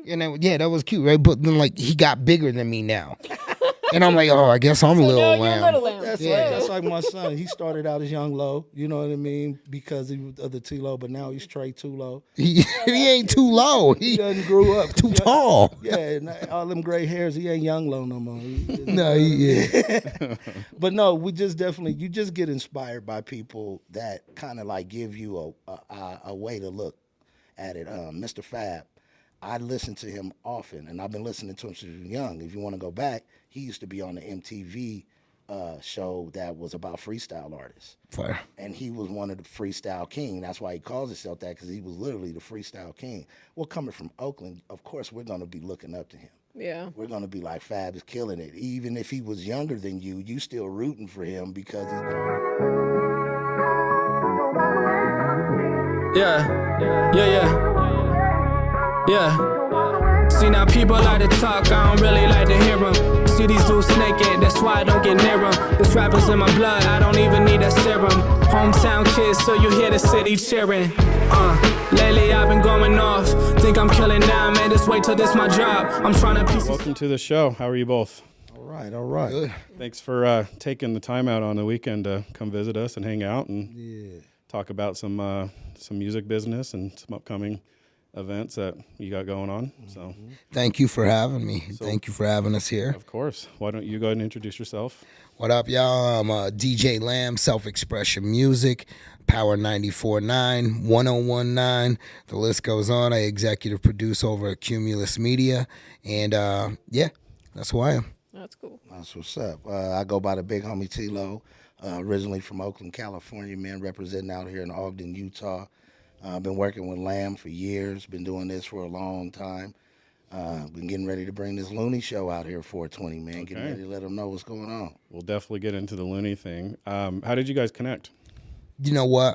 cute. And yeah, that was cute, right? But then like he got bigger than me now. And I'm like, oh, I guess I'm Lil now Lamb. you're Little Lamb. That's like my son. He started out as Young Low, you know what I mean, because he was of the T-Lo, but now he's straight too low. He ain't too low. He doesn't grew up too tall. Yeah, and all them gray hairs. He ain't Young Low no more. No, he is. But no, we just definitely you just get inspired by people that kind of like give you a way to look at it. Mr. Fab, I listen to him often, and I've been listening to him since he was young. If you want to go back, he used to be on the MTV show that was about freestyle artists. Fire. And he was one of the freestyle king. That's why he calls himself that, because he was literally the freestyle king. Well, coming from Oakland, of course, we're going to be looking up to him. Yeah. We're going to be like, Fab is killing it. Even if he was younger than you still rooting for him because he's Yeah. See, now people like to talk, I don't really like to hear them. See these dudes snaking, that's why I don't get near them. This rapper's in my blood, I don't even need that serum. Hometown kids, so you hear the city cheering. Lately I've been going off, think I'm killing now, man, just wait till this my job. I'm trying to piece. Welcome to the show. How are you both? all right. Good. Thanks for taking the time out on the weekend to come visit us and hang out and talk about some music business and some upcoming events that you got going on. So Thank you for having me. Thank you for having us here. of course, why don't you go ahead and introduce yourself? What up, y'all? I'm DJ Lamb, Self-Expression Music, Power 94.9, 101.9. The list goes on. I executive produce over at Cumulus Media. And, that's who I am. That's cool. That's what's up. I go by the big homie T-Lo, originally from Oakland, California, man, representing out here in Ogden, Utah. I've been working with Lamb for years, been doing this for a long time. Been getting ready to bring this Looney show out here 420, man. Getting ready to let them know what's going on. We'll definitely get into the Looney thing. How did you guys connect? You know what?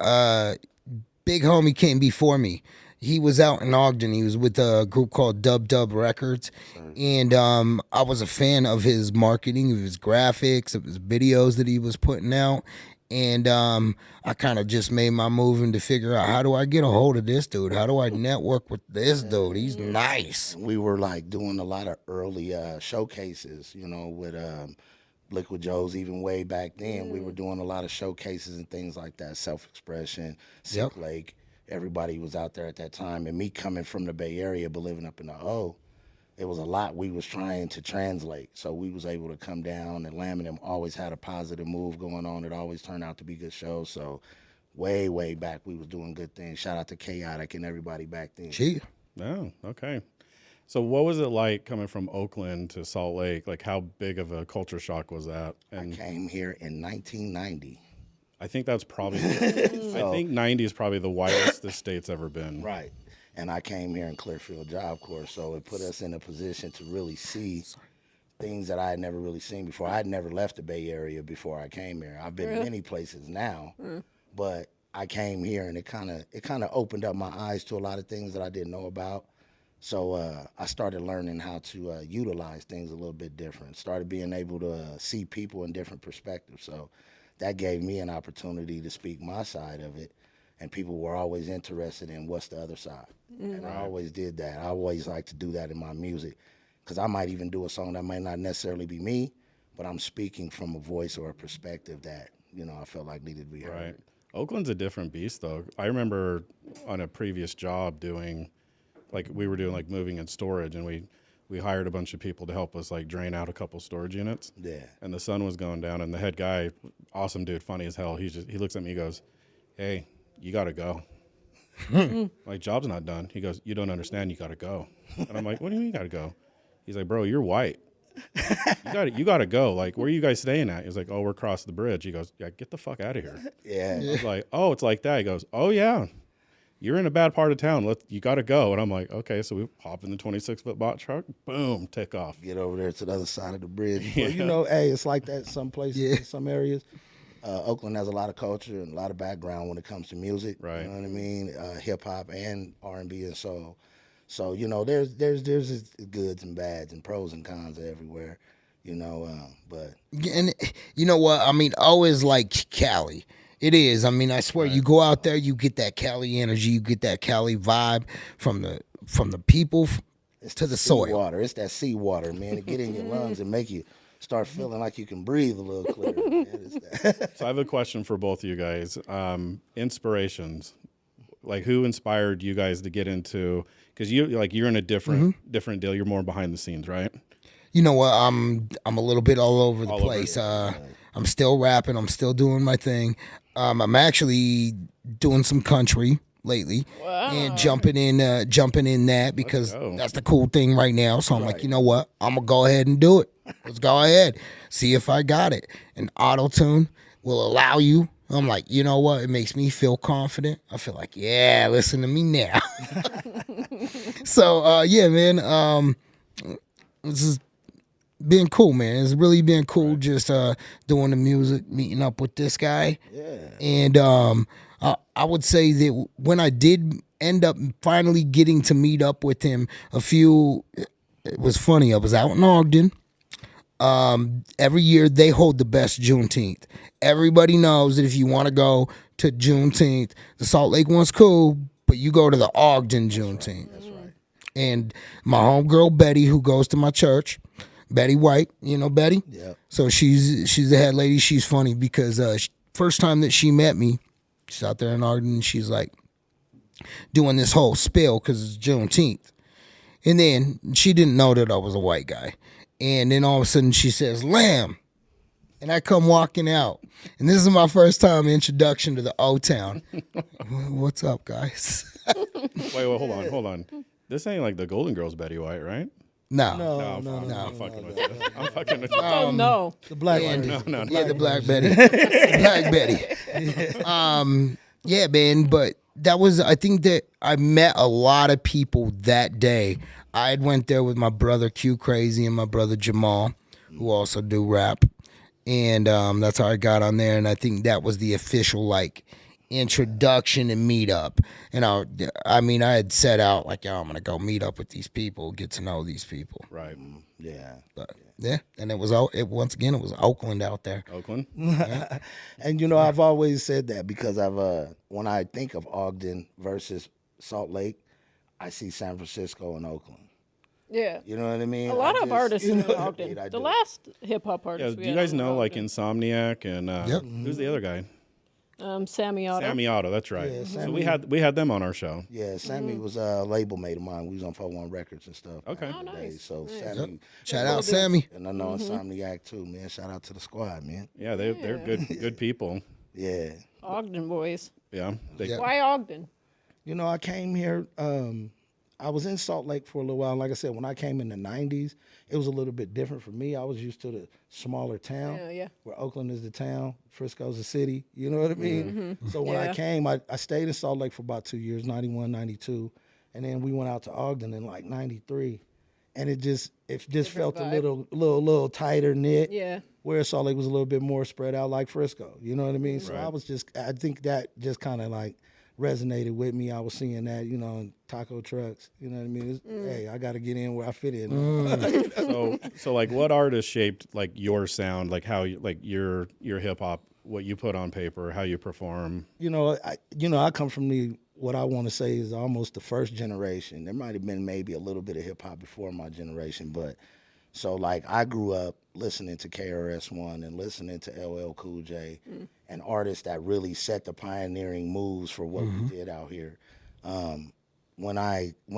Big homie came before me. He was out in Ogden. He was with a group called Dub Dub Records. And I was a fan of his marketing, of his graphics, of his videos that he was putting out. And I kind of just made my move and to figure out, how do I get a hold of this dude? How do I network with this dude? He's nice. We were like doing a lot of early showcases, with Liquid Joe's. Even way back then, we were doing a lot of showcases and things like that. Self-Expression, Silk Lake. Everybody was out there at that time. And me coming from the Bay Area but living up in the O, it was a lot we was trying to translate. So we was able to come down, and Lamb and them always had a positive move going on. It always turned out to be good shows. So way, way back, we was doing good things. Shout out to Chaotic and everybody back then. Gee. Oh, okay. So what was it like coming from Oakland to Salt Lake? Like, how big of a culture shock was that? And I came here in 1990. I think that's probably, I think 90 is probably the widest the state's ever been. Right. And I came here in Clearfield Job Corps, so it put us in a position to really see things that I had never really seen before. I had never left the Bay Area before I came here. I've been many places now, but I came here and it kind of opened up my eyes to a lot of things that I didn't know about. So I started learning how to utilize things a little bit different. Started being able to see people in different perspectives. So that gave me an opportunity to speak my side of it. And people were always interested in what's the other side. And I always did that. I always like to do that in my music, because I might even do a song that might not necessarily be me, but I'm speaking from a voice or a perspective that, I felt like needed to be heard. Right. Oakland's a different beast, though. I remember on a previous job we were doing moving and storage, and we hired a bunch of people to help us drain out a couple storage units. Yeah. And the sun was going down, and the head guy, awesome dude, funny as hell, he looks at me, he goes, "Hey, you got to go." Like, job's not done. He goes, "You don't understand, you got to go." And I'm like, "What do you mean you got to go?" He's like, "Bro, you're white. You got to go. Like, where are you guys staying at?" He's like, "Oh, we're across the bridge." He goes, "Yeah, get the fuck out of here." Yeah. I was like, "Oh, it's like that." He goes, "Oh, yeah. You're in a bad part of town. You got to go." And I'm like, "Okay." So we hop in the 26-foot box truck, boom, take off. Get over there to the other side of the bridge. Well, hey, it's like that some places, in some areas. Oakland has a lot of culture and a lot of background when it comes to music. Right. You know what I mean? Hip hop and R&B and soul. So there's goods and bads and pros and cons everywhere. But And you know what? I mean, I always like Cali. It is. I mean, I swear, you go out there, you get that Cali energy, you get that Cali vibe from the people. It's to the sea soil. water. It's that sea water, man. To get in your lungs and make you start feeling like you can breathe a little clearer. Man. So I have a question for both of you guys. Inspirations, like who inspired you guys to get into? Because you're in a different deal. You're more behind the scenes, right? You know what? I'm a little bit all over the All over, place. I'm still rapping. I'm still doing my thing. I'm actually doing some country lately and jumping in that because go. that's the cool thing right now. So I'm like, you know what? I'm gonna go ahead and do it. Let's go ahead, see if I got it. And auto tune will allow you. I'm like, you know what? It makes me feel confident. I feel like, yeah, listen to me now. So yeah, man. This is been cool, man. It's really been cool just doing the music, meeting up with this guy. Yeah. And I would say that when I did end up finally getting to meet up with him, it was funny. I was out in Ogden. Every year they hold the best Juneteenth. Everybody knows that if you want to go to Juneteenth, the Salt Lake one's cool, but you go to the Ogden Juneteenth. That's right. And my homegirl Betty, who goes to my church, Betty White, you know Betty? Yeah. So she's the head lady. She's funny because first time that she met me, she's out there in Ogden, and she's like doing this whole spiel because it's Juneteenth. And then she didn't know that I was a white guy. And then all of a sudden she says, "Lamb." And I come walking out. And this is my first time introduction to the O-Town. What's up, guys? Wait, hold on. This ain't like the Golden Girls Betty White, right? No. I'm fucking with you. I'm fucking with you. Oh no. The black one. No. Yeah, the Black Betty. The Black Betty. Yeah, man, but I think that I met a lot of people that day. I had went there with my brother Q Crazy and my brother Jamal, who also do rap. And that's how I got on there. And I think that was the official, like, introduction and meetup. And I had set out, like, yo, I'm going to go meet up with these people, get to know these people. Right. Yeah. But, yeah, and it was once again, it was Oakland out there. Oakland? And I've always said that because when I think of Ogden versus Salt Lake, I see San Francisco and Oakland. Yeah. You know what I mean? A lot of artists in I Ogden. do. The last hip hop Yeah, artist. do you guys know like Insomniac and Yep. who's the other guy? Sammy Otto. Sammy Otto, that's right. Yeah, so Sammy. we had them on our show. Yeah, Sammy was a label mate of mine. We was on 41 Records and stuff. Okay. back in the day. nice. So Nice. Sammy, Shout out Sammy. and I know Insomniac too, man. Shout out to the squad, man. Yeah, they're good people. Yeah. Ogden boys. Yeah. They, Yeah. Why Ogden? I came here. I was in Salt Lake for a little while. Like I said, when I came in the 90s, it was a little bit different for me. I was used to the smaller town, Yeah. where Oakland is the town, Frisco's the city. You know what I mean? So when I came, I stayed in Salt Lake for about 2 years, 91, 92. And then we went out to Ogden in like 93. And it just felt vibe. a little tighter knit. Yeah. Where Salt Lake was a little bit more spread out like Frisco. You know what I mean? So Right. I think that just kind of like resonated with me. I was seeing that, in taco trucks. You know what I mean? Hey, I got to get in where I fit in. so like what artist shaped like your sound, like how you, like your hip hop, what you put on paper, how you perform? I come from what I want to say is almost the first generation. There might have been maybe a little bit of hip hop before my generation, but so like I grew up listening to KRS-One and listening to LL Cool J and artists that really set the pioneering moves for what we did out here. When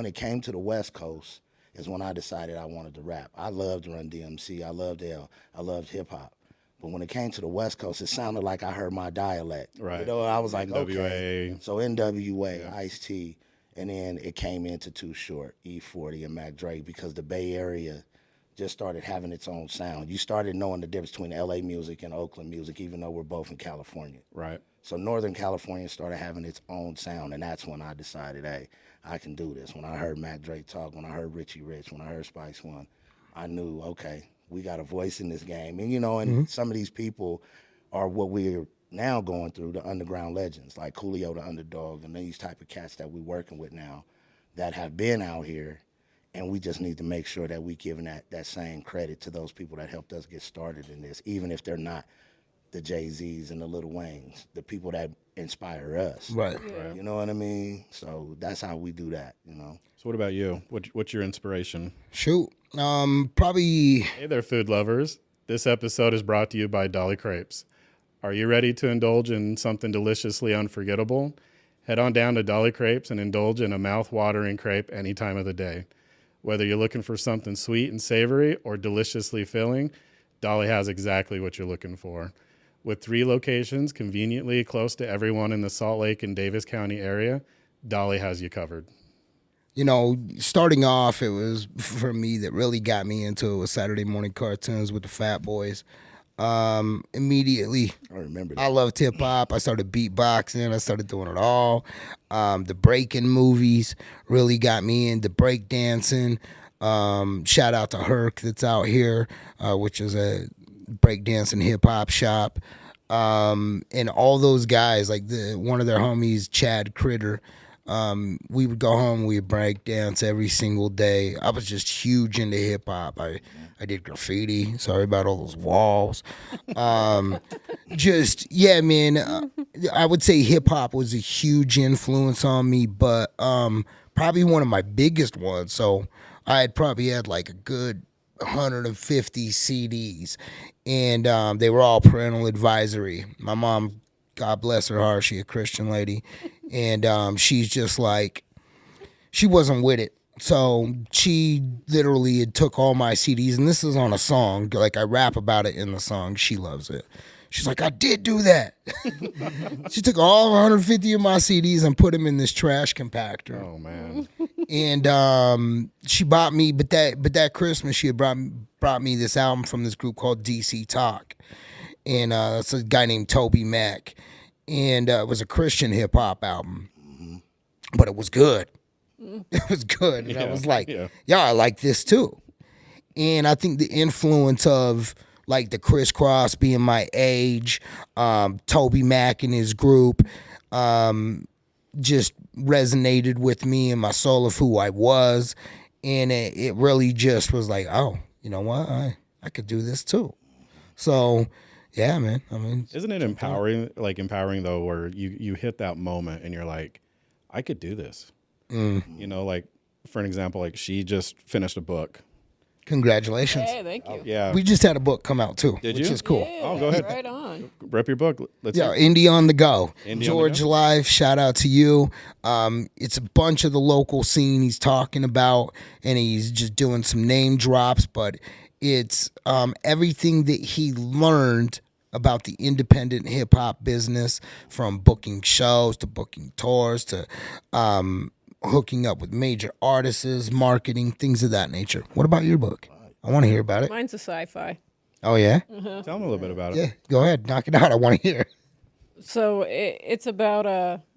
it came to the West Coast is when I decided I wanted to rap. I loved Run DMC. I loved I loved hip hop. But when it came to the West Coast, it sounded like I heard my dialect. Right. I was like, NWA. okay. So NWA, Ice-T, and then it came into Too Short, E40, and Mac Drake because the Bay Area just started having its own sound. You started knowing the difference between LA music and Oakland music, even though we're both in California. Right. So Northern California started having its own sound, and that's when I decided, hey, I can do this. When I heard Mac Drake talk, when I heard Richie Rich, when I heard Spice One, I knew, okay, we got a voice in this game. And, and some of these people are what we're now going through, the underground legends, like Coolio the Underdog, and these type of cats that we're working with now that have been out here. And we just need to make sure that we giving that same credit to those people that helped us get started in this, even if they're not the Jay-Z's and the Lil Waynes, the people that inspire us. Right. You know what I mean? So that's how we do that, you know. So what about you? What's your inspiration? Shoot. Probably. Hey there, food lovers. This episode is brought to you by Dolly Crepes. Are you ready to indulge in something deliciously unforgettable? Head on down to Dolly Crepes and indulge in a mouth-watering crepe any time of the day. Whether you're looking for something sweet and savory or deliciously filling, Dolly has exactly what you're looking for. With 3 locations conveniently close to everyone in the Salt Lake and Davis County area, Dolly has you covered. You know, starting off, it was for me that really got me into it was Saturday morning cartoons with the Fat Boys. Immediately, I remember that. I loved hip hop. I started beatboxing. I started doing it all. The breaking movies really got me into break dancing. Shout out to Herc that's out here, which is a breakdancing hip hop shop. And all those guys, like one of their homies, Chad Critter. We would go home, we would break dance every single day. I was just huge into hip hop. I did graffiti. Sorry about all those walls. Yeah, man. I would say hip hop was a huge influence on me, but probably one of my biggest ones. So I had probably had like a good 150 CDs, and they were all parental advisory. My mom, God bless her heart, she a Christian lady, and she's just like, she wasn't with it. So she literally took all my CDs, and this is on a song, like I rap about it in the song. She loves it. She's like, I did do that. She took all 150 of my CDs and put them in this trash compactor. Oh man. And she bought me, but that Christmas she had brought me this album from this group called DC Talk, and it's a guy named Toby Mac, and it was a Christian hip hop album, but it was good. It was good, and I was like, yeah, I like this too. And I think the influence of like the Crisscross being my age, Toby Mac and his group, just resonated with me and my soul of who I was, and it really just was like, oh, you know what, I could do this too. So yeah, man. I mean, isn't it empowering though, where you hit that moment and you're like, I could do this. You know, like for an example, like she just finished a book. Congratulations. Hey, thank you. Yeah. We just had a book come out too, Did which you? is cool. Yeah, Oh, go ahead. Right on. Rep your book. Let's Yeah, hear it. Indie on the Go. Indie on the George Go. Live, shout out to you. It's a bunch of the local scene he's talking about, and he's just doing some name drops, but it's everything that he learned about the independent hip hop business, from booking shows to booking tours to hooking up with major artists, marketing, things of that nature. What about your book? I want to hear about it. Mine's a sci-fi. Oh, yeah? Tell them a little bit about it. Yeah, go ahead. Knock it out. I want to hear. So it's about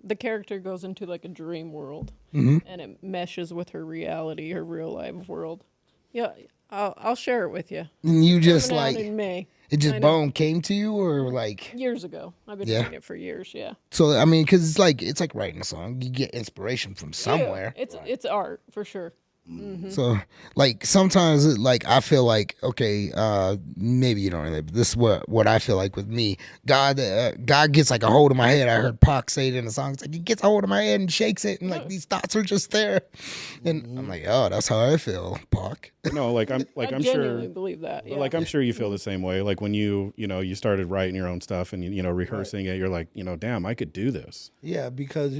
the character goes into like a dream world, and it meshes with her reality, her real life world. Yeah, I'll share it with you. And you just Coming out like, in May. it just I know. boom came to you, or like, Years ago. I've been Yeah. doing it for years. Yeah. so I mean, because it's like writing a song. You get inspiration from somewhere. Yeah, it's art for sure. So like sometimes like I feel like, okay, maybe you don't really, but this is what I feel like with me. God gets like a hold of my head. I heard Pac say it in the song. It's like he gets a hold of my head and shakes it, and like these thoughts are just there, and I'm like, oh, that's how I feel, Pac. No, like I'm I sure. genuinely believe that. Yeah. Like I'm sure you feel the same way. Like when you started writing your own stuff and you know rehearsing it, you're like, damn, I could do this. Yeah, because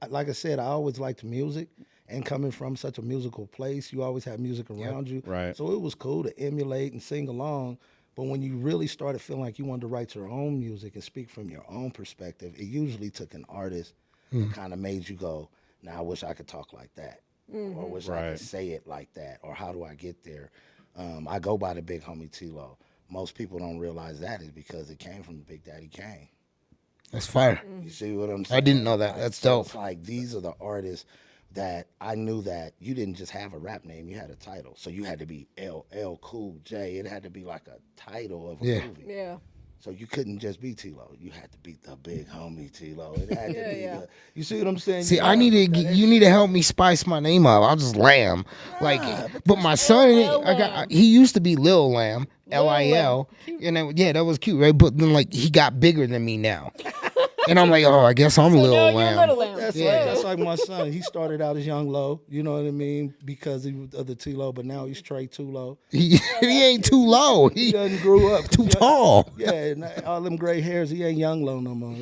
like I said, I always liked music, and coming from such a musical place, you always have music around you. Right. So it was cool to emulate and sing along. But when you really started feeling like you wanted to write your own music and speak from your own perspective, it usually took an artist that kind of made you go, "Now I wish I could talk like that, or wish I Right. could say it like that, or how do I get there?" I go by the Big Homie T-Lo. Most people don't realize that is because it came from Big Daddy Kane. That's fire. You see what I'm saying? I didn't know that. That's So dope. it's like these are the artists that I knew that you didn't just have a rap name, you had a title. So you had to be LL Cool J. It had to be like a title of a Yeah. movie. Yeah. So you couldn't just be T-Lo. You had to be the big homie T-Lo. It had to be. Yeah. You see what I'm saying? See, you need to help me spice my name up. I'll just Lamb. But my son, he used to be Lil Lamb, Lil. And that was cute, right? But then he got bigger than me now. And I'm like, I guess I'm Lil Lamb. Little Lamb. That's like my son. He started out as Young Lo, you know what I mean? Because he was the T-Lo, but now he's straight too low. He ain't too low. He doesn't grew up. Too tall. Yeah, and all them gray hairs, he ain't Young Lo no more.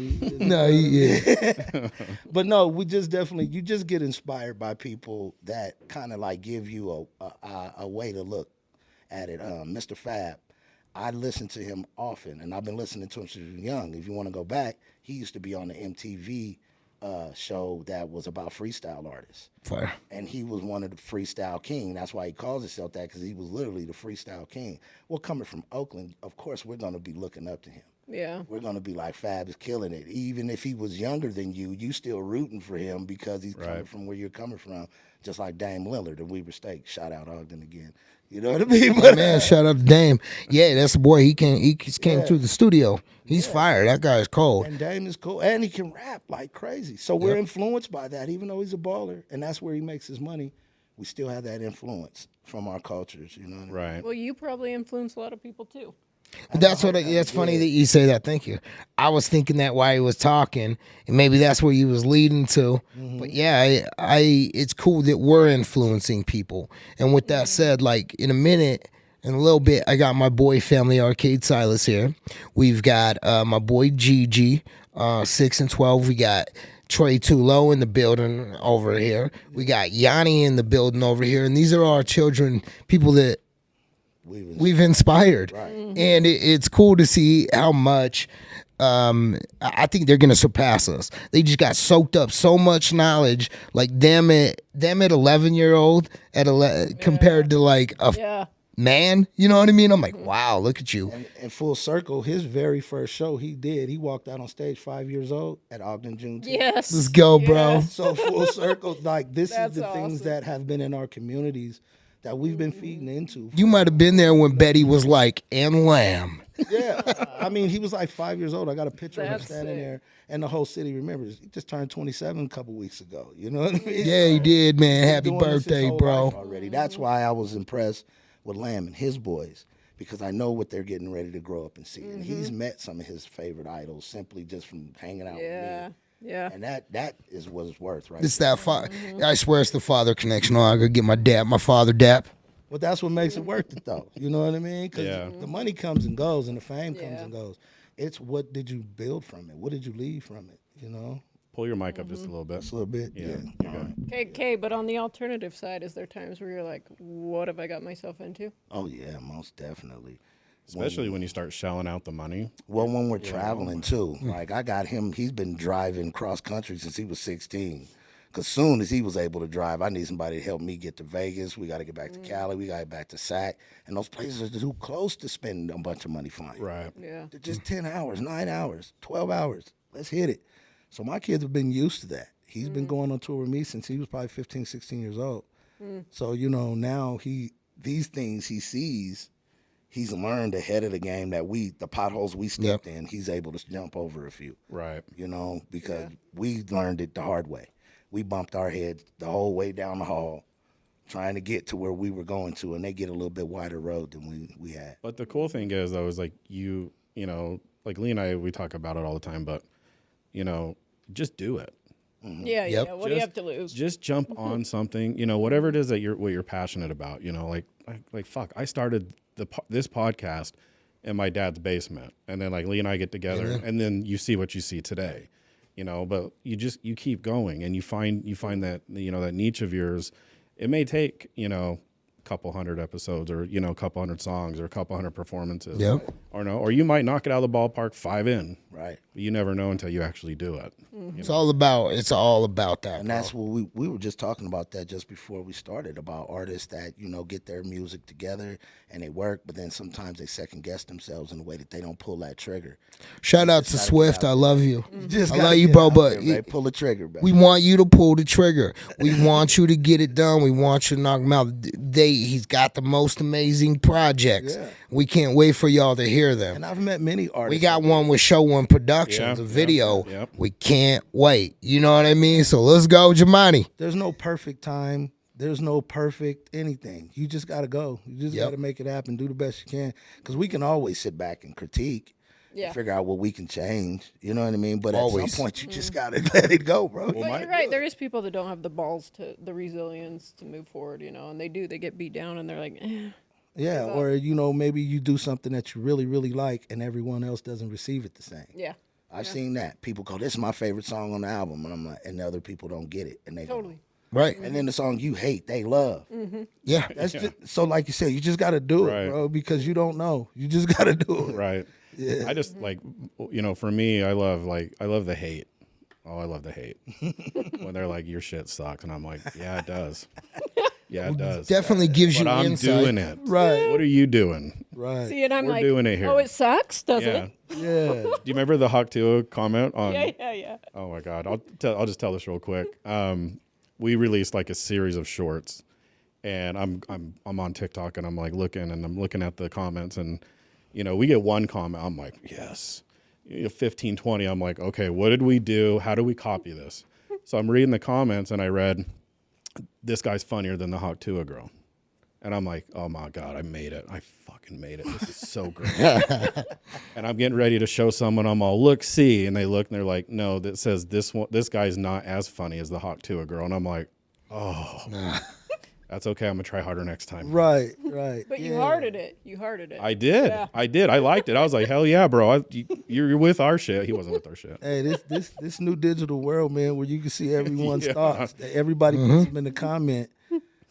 But no, you just get inspired by people that kind of give you a way to look at it. Mr. Fab, I listen to him often, and I've been listening to him since he was young. If you want to go back, he used to be on the MTV show that was about freestyle artists. Fire. And he was one of the freestyle king. That's why he calls himself that, because he was literally the freestyle king. Well, coming from Oakland, of course, we're going to be looking up to him. Yeah. We're going to be like, Fab is killing it. Even if he was younger than you still rooting for him because he's coming from where you're coming from. Just like Dame Lillard and Weber State. Shout out Ogden again. You know what I mean? But, man, shout out to Dame. Yeah, that's the boy. He came through the studio. He's fired. That guy's cold. And Dame is cool. And he can rap like crazy. So we're influenced by that, even though he's a baller. And that's where he makes his money. We still have that influence from our cultures, you know what I mean? Right. Well, you probably influence a lot of people too. That's funny that you say that. Thank you. I was thinking that while he was talking, and maybe that's where you was leading to. But yeah, it's cool that we're influencing people. And with that said, in a minute, in a little bit, I got my boy Family Arcade Silas here. We've got my boy Gigi, 6 and 12. We got Trey Tulo in the building over here. We got Yanni in the building over here. And these are our children, people that we've inspired. Right. And it's cool to see how much I think they're gonna surpass us. They just got soaked up so much knowledge, them at 11-year-old compared to a man. You know what I mean? I'm like, wow, look at you. And full circle, his very first show he walked out on stage 5 years old at Ogden Juneteenth. Yes. Let's go, bro. So full circle, this That's is the things awesome. that have been in our communities that we've been feeding into. You might have been there when Betty was and Lamb. Yeah, I mean, he was 5 years old. I got a picture of him That's standing sick. there, and the whole city remembers. He just turned 27 a couple weeks ago. You know what I mean? Yeah, he did, man. He's Happy doing this his birthday, whole bro. life already. That's why I was impressed with Lamb and his boys, because I know what they're getting ready to grow up and see. And he's met some of his favorite idols simply just from hanging out with me. Yeah. And that is what it's worth, right? It's that I swear it's the father connection. I gotta get my father dap. But that's what makes it worth it, though. You know what I mean? Because Yeah. the money comes and goes, and the fame comes and goes. It's what did you build from it? What did you leave from it? You know, Pull your mic up just a little bit. just a little bit. Yeah, Yeah. you're good. Okay, but on the alternative side, is there times where you're like, what have I got myself into? Oh yeah, most definitely. Especially when you start shelling out the money. Well, when we're traveling too, like I got him. He's been driving cross country since he was 16. Cause soon as he was able to drive, I need somebody to help me get to Vegas. We got to get back to Cali. We got to get back to Sac, and those places are too close to spend a bunch of money flying. Right. Yeah. They're just 10 hours, 9 hours, 12 hours. Let's hit it. So my kids have been used to that. He's been going on tour with me since he was probably 15, 16 years old. So, now these things he sees, he's learned ahead of the game that the potholes we stepped in, he's able to jump over a few. Right. Because we learned it the hard way. We bumped our heads the whole way down the hall trying to get to where we were going to, and they get a little bit wider road than we had. But the cool thing is, though, is you Lee and I, we talk about it all the time, but, just do it. Yeah, Yep. yeah. What do you have to lose? Just jump on something, whatever it is that what you're passionate about, fuck, I started this podcast in my dad's basement, and then Lee and I get together, and then you see what you see today. But you keep going, and you find that that niche of yours. It may take a couple hundred episodes, or a couple hundred songs, or a couple hundred performances, or you might knock it out of the ballpark 5 in. Right. But you never know until you actually do it. It's all about that. And bro. that's what we were just talking about that just before we started, about artists that, get their music together and they work, but then sometimes they second guess themselves in a way that they don't pull that trigger. Shout out to Swift. I love you. Just I gotta love you, get bro. out But there, man. Pull the trigger, bro. we want you to pull the trigger. We want you to get it done. We want you to knock them out. He's got the most amazing projects. Yeah. We can't wait for y'all to hear them. And I've met many artists. We got one with Show One Productions, Yeah, a video. yep. We can't wait. You know what I mean? So let's go, Jamani. There's no perfect time. There's no perfect anything. You just got to go. You just got to make it happen. Do the best you can. Because we can always sit back and critique. Yeah. Figure out what we can change. You know what I mean? But Always. at some point, you just got to let it go, bro. But you're right. There is people that don't have the balls the resilience to move forward, and they do. They get beat down, and they're like, Yeah, or, maybe you do something that you really, really like, and everyone else doesn't receive it the same. yeah. I've seen that. People go, this is my favorite song on the album. And I'm like, and the other people don't get it. And they Totally. go, Right. and then the song you hate, they love. Yeah. That's just, so like you said, you just got to do it, Right. bro, because you don't know. You just got to do it. Right. Yeah. I just like, for me, I love the hate. Oh, I love the hate. When they're like, your shit sucks. And I'm like, yeah, it does. Yeah, it does. Definitely gives But you I'm insight. doing it. Right. What are you doing? Right. See, and I'm We're like, doing it here. oh, it sucks, does Yeah. it? Yeah. Do you remember the Hawk Tua comment on? Yeah. Oh my God. I'll just tell this real quick. We released like a series of shorts, and I'm on TikTok, and I'm like looking at the comments, and we get one comment. I'm like, yes. 15, 20. I'm like, okay, what did we do? How do we copy this? So I'm reading the comments, and I read, this guy's funnier than the Hawk Tua girl. And I'm like, oh my God, I made it. I fucking made it. This is so great. And I'm getting ready to show someone, I'm all, look, see. And they look and they're like, no, that says this guy's not as funny as the Hawk Tua girl. And I'm like, oh, that's okay. I'm going to try harder next time. Right. But you hearted it. I did. Yeah. I did. I liked it. I was like, hell yeah, bro. You're with our shit. He wasn't with our shit. Hey, this new digital world, man, where you can see everyone's thoughts. Everybody puts them in the comment.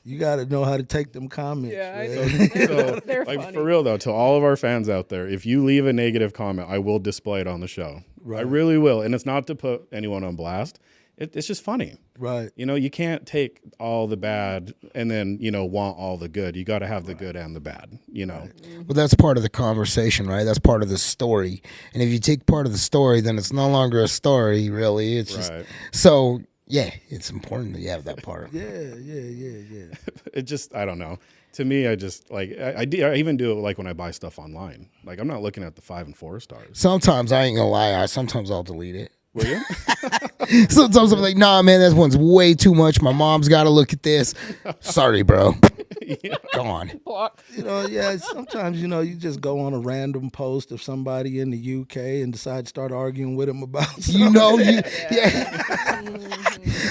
You got to know how to take them comments. Yeah, man. So, They're like, funny. for real though, to all of our fans out there, if you leave a negative comment, I will display it on the show. Right. I really will. And it's not to put anyone on blast. It's just funny. Right. You can't take all the bad and then, want all the good. You got to have the good and the bad, Well, that's part of the conversation, right? That's part of the story. And if you take part of the story, then it's no longer a story, really. It's just Right. so. Yeah, it's important that you have that part. Yeah. It just, I don't know. To me, I just like, I even do it like when I buy stuff online. Like, I'm not looking at the 5 and 4 stars. Sometimes I ain't gonna lie. Sometimes I'll delete it. Will you? Sometimes I'm like, nah, man, that one's way too much. My mom's got to look at this. Sorry, bro. Gone. Block. Sometimes, you just go on a random post of somebody in the UK and decide to start arguing with them about something.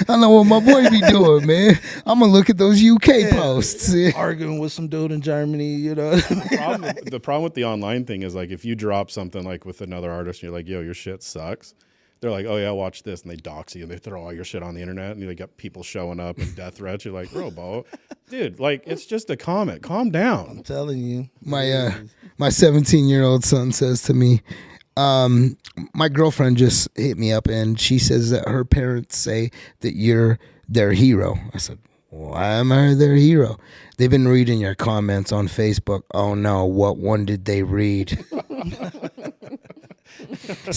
I know what my boy be doing, man. I'm going to look at those UK posts. Arguing with some dude in Germany, The problem with the online thing is, like, if you drop something like with another artist and you're like, yo, your shit sucks, they're like, oh yeah, watch this, and they dox you and they throw all your shit on the internet, and they got people showing up and death threats. You're like, bro, dude, like, it's just a comment. Calm down. I'm telling you. My 17-year-old son says to me, my girlfriend just hit me up and she says that her parents say that you're their hero. I said, why am I their hero? They've been reading your comments on Facebook. Oh no, what one did they read?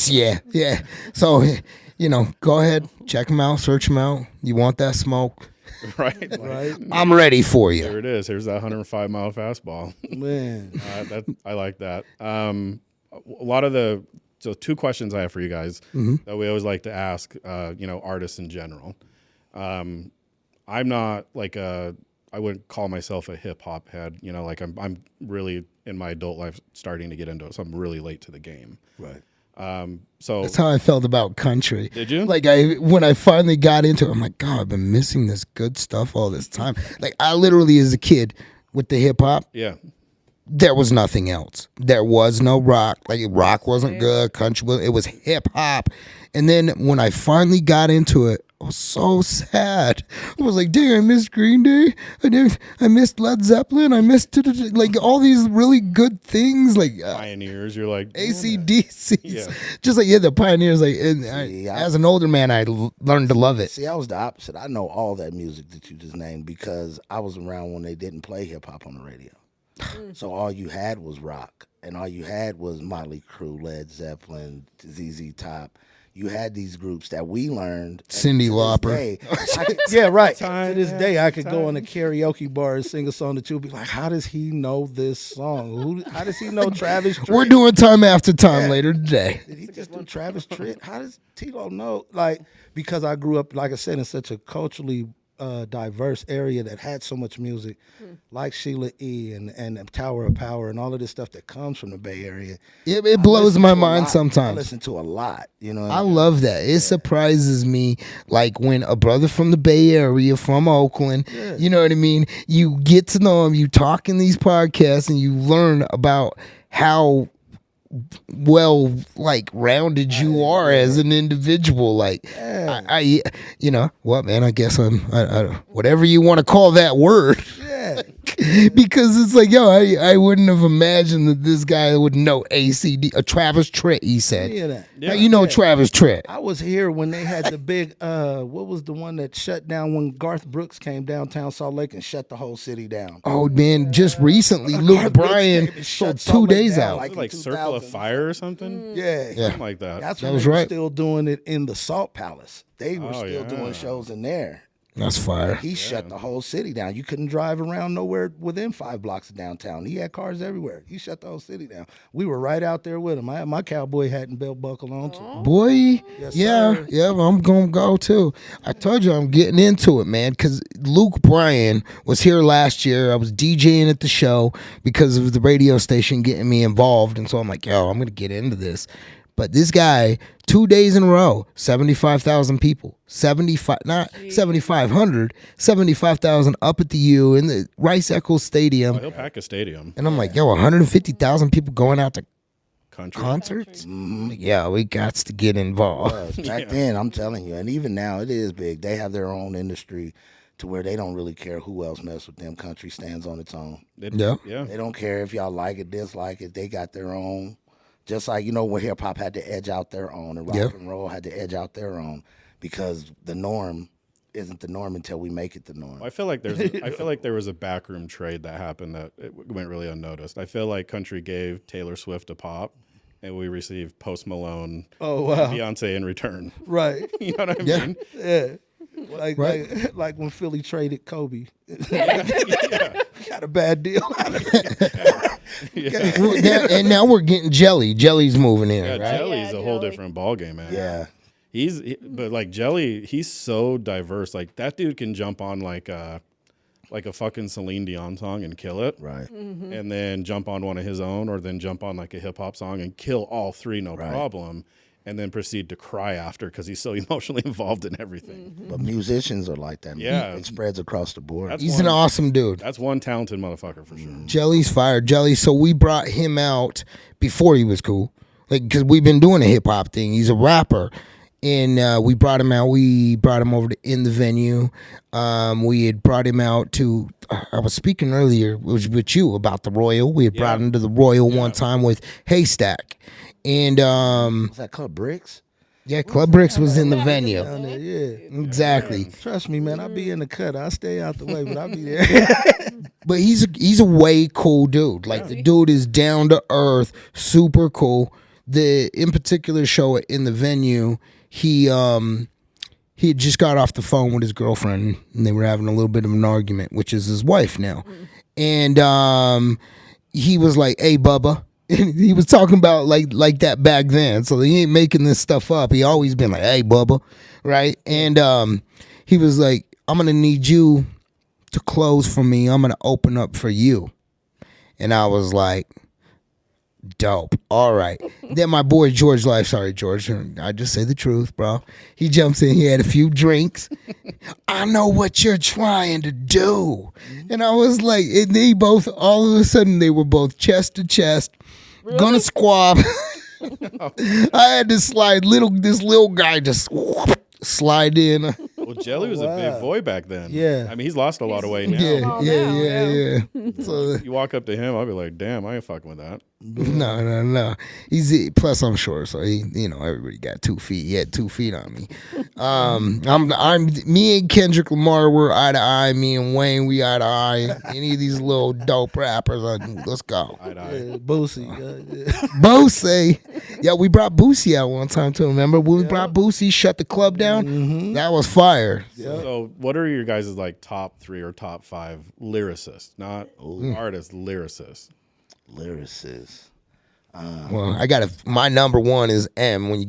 Yeah. So, go ahead, check them out, search them out. You want that smoke? Right. I'm ready for you. There it is. Here's that 105-mile fastball. Man. I like that. A lot of so 2 questions I have for you guys that we always like to ask, artists in general. I'm not like I wouldn't call myself a hip hop head. Like I'm really in my adult life starting to get into it, so I'm really late to the game. Right. So That's how I felt about country. Did you? Like when I finally got into it, I'm like, God, I've been missing this good stuff all this time. Like I literally, as a kid, with the hip hop, yeah. there was nothing else. There was no rock. Like rock wasn't good. Country it was hip hop. And then when I finally got into it, I was so sad. I was like, dang, I missed Green Day. I missed Led Zeppelin. I missed like all these really good things, like Pioneers. You're like AC/DC. Yeah. Just like the Pioneers. Like as an older man, I learned to love it. See, I was the opposite. I know all that music that you just named because I was around when they didn't play hip hop on the radio. So all you had was rock, and all you had was Motley Crue, Led Zeppelin, ZZ Top. you had these groups that we learned. Cyndi To this Lauper. day, yeah, right. Time, To this yeah, day, I could go time. in a karaoke bar and sing a song that you'll be like, how does he know this song? How does he know Travis Tritt? We're doing time after time later today. Did he just do Travis Tritt? How does Tito know? Like, because I grew up, like I said, in such a culturally diverse area that had so much music, like Sheila E. and the Tower of Power and all of this stuff that comes from the Bay Area. It blows my mind I sometimes. listen to a lot, you know. I love that. It surprises me, like when a brother from the Bay Area, from Oakland, you know what I mean? You get to know him, you talk in these podcasts, and you learn about how well, like, rounded you are as an individual. Like, I you know what, man? I guess I whatever you want to call that word. Yeah. Because it's like, yo, I wouldn't have imagined that this guy would know ACD, Travis Tritt, he said. Yeah, that. Now, you know Travis Tritt. I was here when they had the big, what was the one that shut down when Garth Brooks came downtown Salt Lake and shut the whole city down? Oh, man, just recently, Luke Garth Brooks Bryan came and sold shut 2 Salt Lake days down, out. like- Like in Circle of 2000. Fire or something. Yeah. Something like that. That's That when was they were right. still doing it in the Salt Palace. They were Oh, still yeah. doing shows in there. That's fire. He shut the whole city down. You couldn't drive around nowhere within 5 blocks of downtown. He had cars everywhere. He shut the whole city down. We were right out there with him. I had my cowboy hat and belt buckle on too. Boy, Yes, yeah, sir. yeah, well, I'm going to go too. I told you I'm getting into it, man, because Luke Bryan was here last year. I was DJing at the show because of the radio station getting me involved. And so I'm like, yo, I'm going to get into this. But this guy, 2 days in a row, 75,000 people, 7,500, 75,000 up at the U in the Rice Eccles Stadium. Oh, he'll pack a stadium. And I'm like, yo, 150,000 people going out to Country. concerts? Yeah, we got to get involved. Back then, I'm telling you, and even now, it is big. They have their own industry to where they don't really care who else mess with them. Country stands on its own. Yeah. Yeah. They don't care if y'all like it, dislike it. They got their own. Just like, you know, where hip hop had to edge out their own and rock Yep. and roll had to edge out their own, because the norm isn't the norm until we make it the norm. I feel like there was a backroom trade that happened that it went really unnoticed. I feel like country gave Taylor Swift a pop, and we received Post Malone, Oh, wow. Beyonce in return. Right. You know what I Yeah. mean? Yeah. Like, Right. like when Philly traded Kobe. Got a bad deal. And now we're getting Jelly. Jelly's moving in, Yeah, right? Jelly's Yeah, a whole Jelly. different ballgame, man. Yeah. But like Jelly, he's so diverse. Like that dude can jump on like a fucking Celine Dion song and kill it, Right. and then jump on one of his own, or then jump on like a hip hop song and kill all three, no problem, and then proceed to cry after because he's so emotionally involved in everything. But musicians are like that. Man. Yeah. It spreads across the board. That's He's an awesome dude. That's one talented motherfucker for sure. Jelly's fire. Jelly. So we brought him out before he was cool, like because we've been doing a hip hop thing. He's a rapper, and we brought him out. We brought him over to In the Venue. We had brought him out to. I was speaking earlier with you about the Royal. We had brought him to the Royal one time with Haystack, and Was that Club Bricks? yeah, Club Bricks was in the venue. Down there, yeah. Exactly. Trust me, man. I'll be in the cut. I'll stay out the way, but I'll be there. But he's a way cool dude. Like the dude is down to earth, super cool. The in particular show In the Venue, he had just got off the phone with his girlfriend and they were having a little bit of an argument, which is his wife now. And he was like, "Hey, Bubba." And he was talking about like that back then. So he ain't making this stuff up. He always been like, "Hey, Bubba." Right? And he was like, "I'm going to need you to close for me. I'm going to open up for you." And I was like, dope. All right. Then my boy George Life, sorry, George, I just say the truth, bro. He jumps in, he had a few drinks. "I know what you're trying to do." And I was like, and they both, all of a sudden, they were both chest to chest, gonna squab. I had to slide, this little guy just slide in. Well, Jelly was a big boy back then. Yeah. I mean, he's lost a lot of weight now. Yeah. So You walk up to him, I'll be like, damn, I ain't fucking with that. No. Plus I'm short, so everybody got 2 feet. He had 2 feet on me. Me and Kendrick Lamar were eye to eye. Me and Wayne, we eye to eye. Any of these little dope rappers, let's go. Eye to eye. Boosie. Boosie. Yeah, we brought Boosie out one time too. Remember when we brought Boosie, shut the club down? That was fire. So, what are your guys' like top 3 or top 5 lyricists? Not artists, lyricists. Lyricist. Well, my number one is M when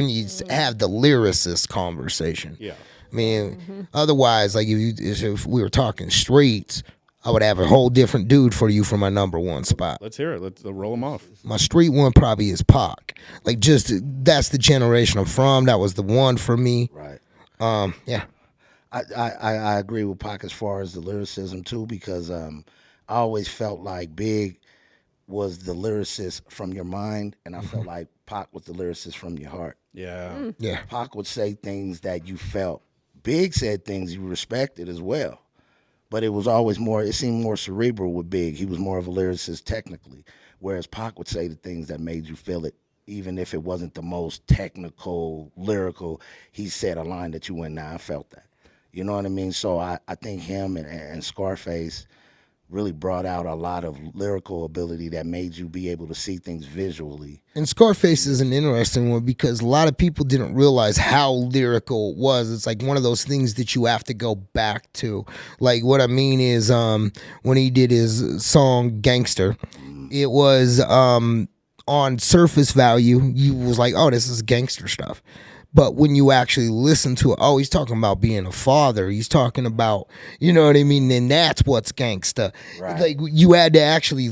you have the lyricist conversation. Yeah. I mean, otherwise, like if we were talking streets, I would have a whole different dude for you for my number one spot. Let's hear it. Let's roll them off. My street one probably is Pac. Like that's the generation I'm from. That was the one for me. Right. Yeah. I agree with Pac as far as the lyricism too, because I always felt like Big was the lyricist from your mind, and I felt like Pac was the lyricist from your heart. Yeah. Yeah. Pac would say things that you felt. Big said things you respected as well. But it seemed more cerebral with Big. He was more of a lyricist technically, whereas Pac would say the things that made you feel it, even if it wasn't the most technical, lyrical. He said a line that you went, nah, I felt that. You know what I mean? So I think him and Scarface really brought out a lot of lyrical ability that made you be able to see things visually. And Scarface is an interesting one because a lot of people didn't realize how lyrical it was. It's like one of those things that you have to go back to. Like what I mean is when he did his song Gangster, it was on surface value, you was like, oh, this is gangster stuff. But when you actually listen to it, oh, he's talking about being a father. He's talking about, you know what I mean? And that's what's gangsta. Right. Like you had to actually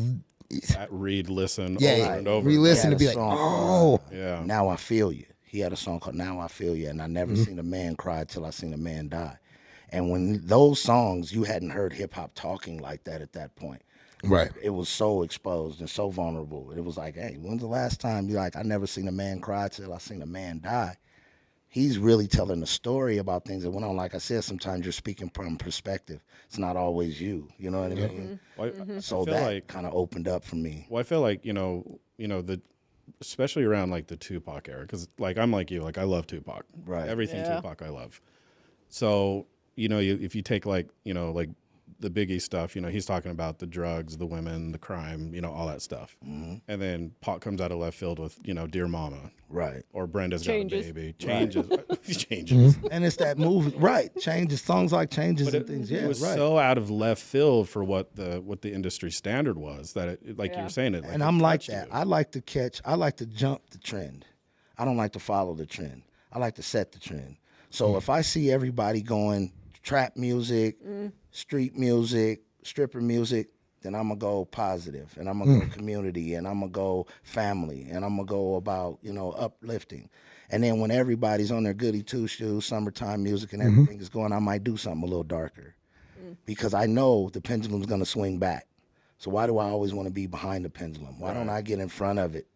Read, listen, Yeah, over and over. re-listen He to had be a like, song oh. Yeah. Now I Feel You. He had a song called Now I Feel You, and I never seen a man cry till I seen a man die. And when those songs, you hadn't heard hip hop talking like that at that point. Right. It was so exposed and so vulnerable. It was like, hey, when's the last time you I never seen a man cry till I seen a man die? He's really telling a story about things that went on. Like I said, sometimes you're speaking from perspective. It's not always you. You know what I mean? Well, I So feel that like, kind of opened up for me. well, I feel like especially around like the Tupac era, because like I'm like you, like I love Tupac. Right. Everything Yeah. Tupac I love. So if you take like the Biggie stuff, he's talking about the drugs, the women, the crime, all that stuff. Mm-hmm. And then Pac comes out of left field with Dear Mama, Right. or Brenda's Changes. Got a Baby. Changes. Changes. And it's that movie, right? Changes, songs like Changes But and things. Yeah, it was right. so out of left field for what the industry standard was that it, like you Yeah. were saying it. And it I'm like touched that. you. I like to jump the trend. I don't like to follow the trend. I like to set the trend. So if I see everybody going trap music, street music, stripper music, then I'm going to go positive, and I'm going to go community, and I'm going to go family, and I'm going to go about, uplifting. And then when everybody's on their goody two-shoes, summertime music and everything is going, I might do something a little darker because I know the pendulum's going to swing back. So why do I always want to be behind the pendulum? Why don't I get in front of it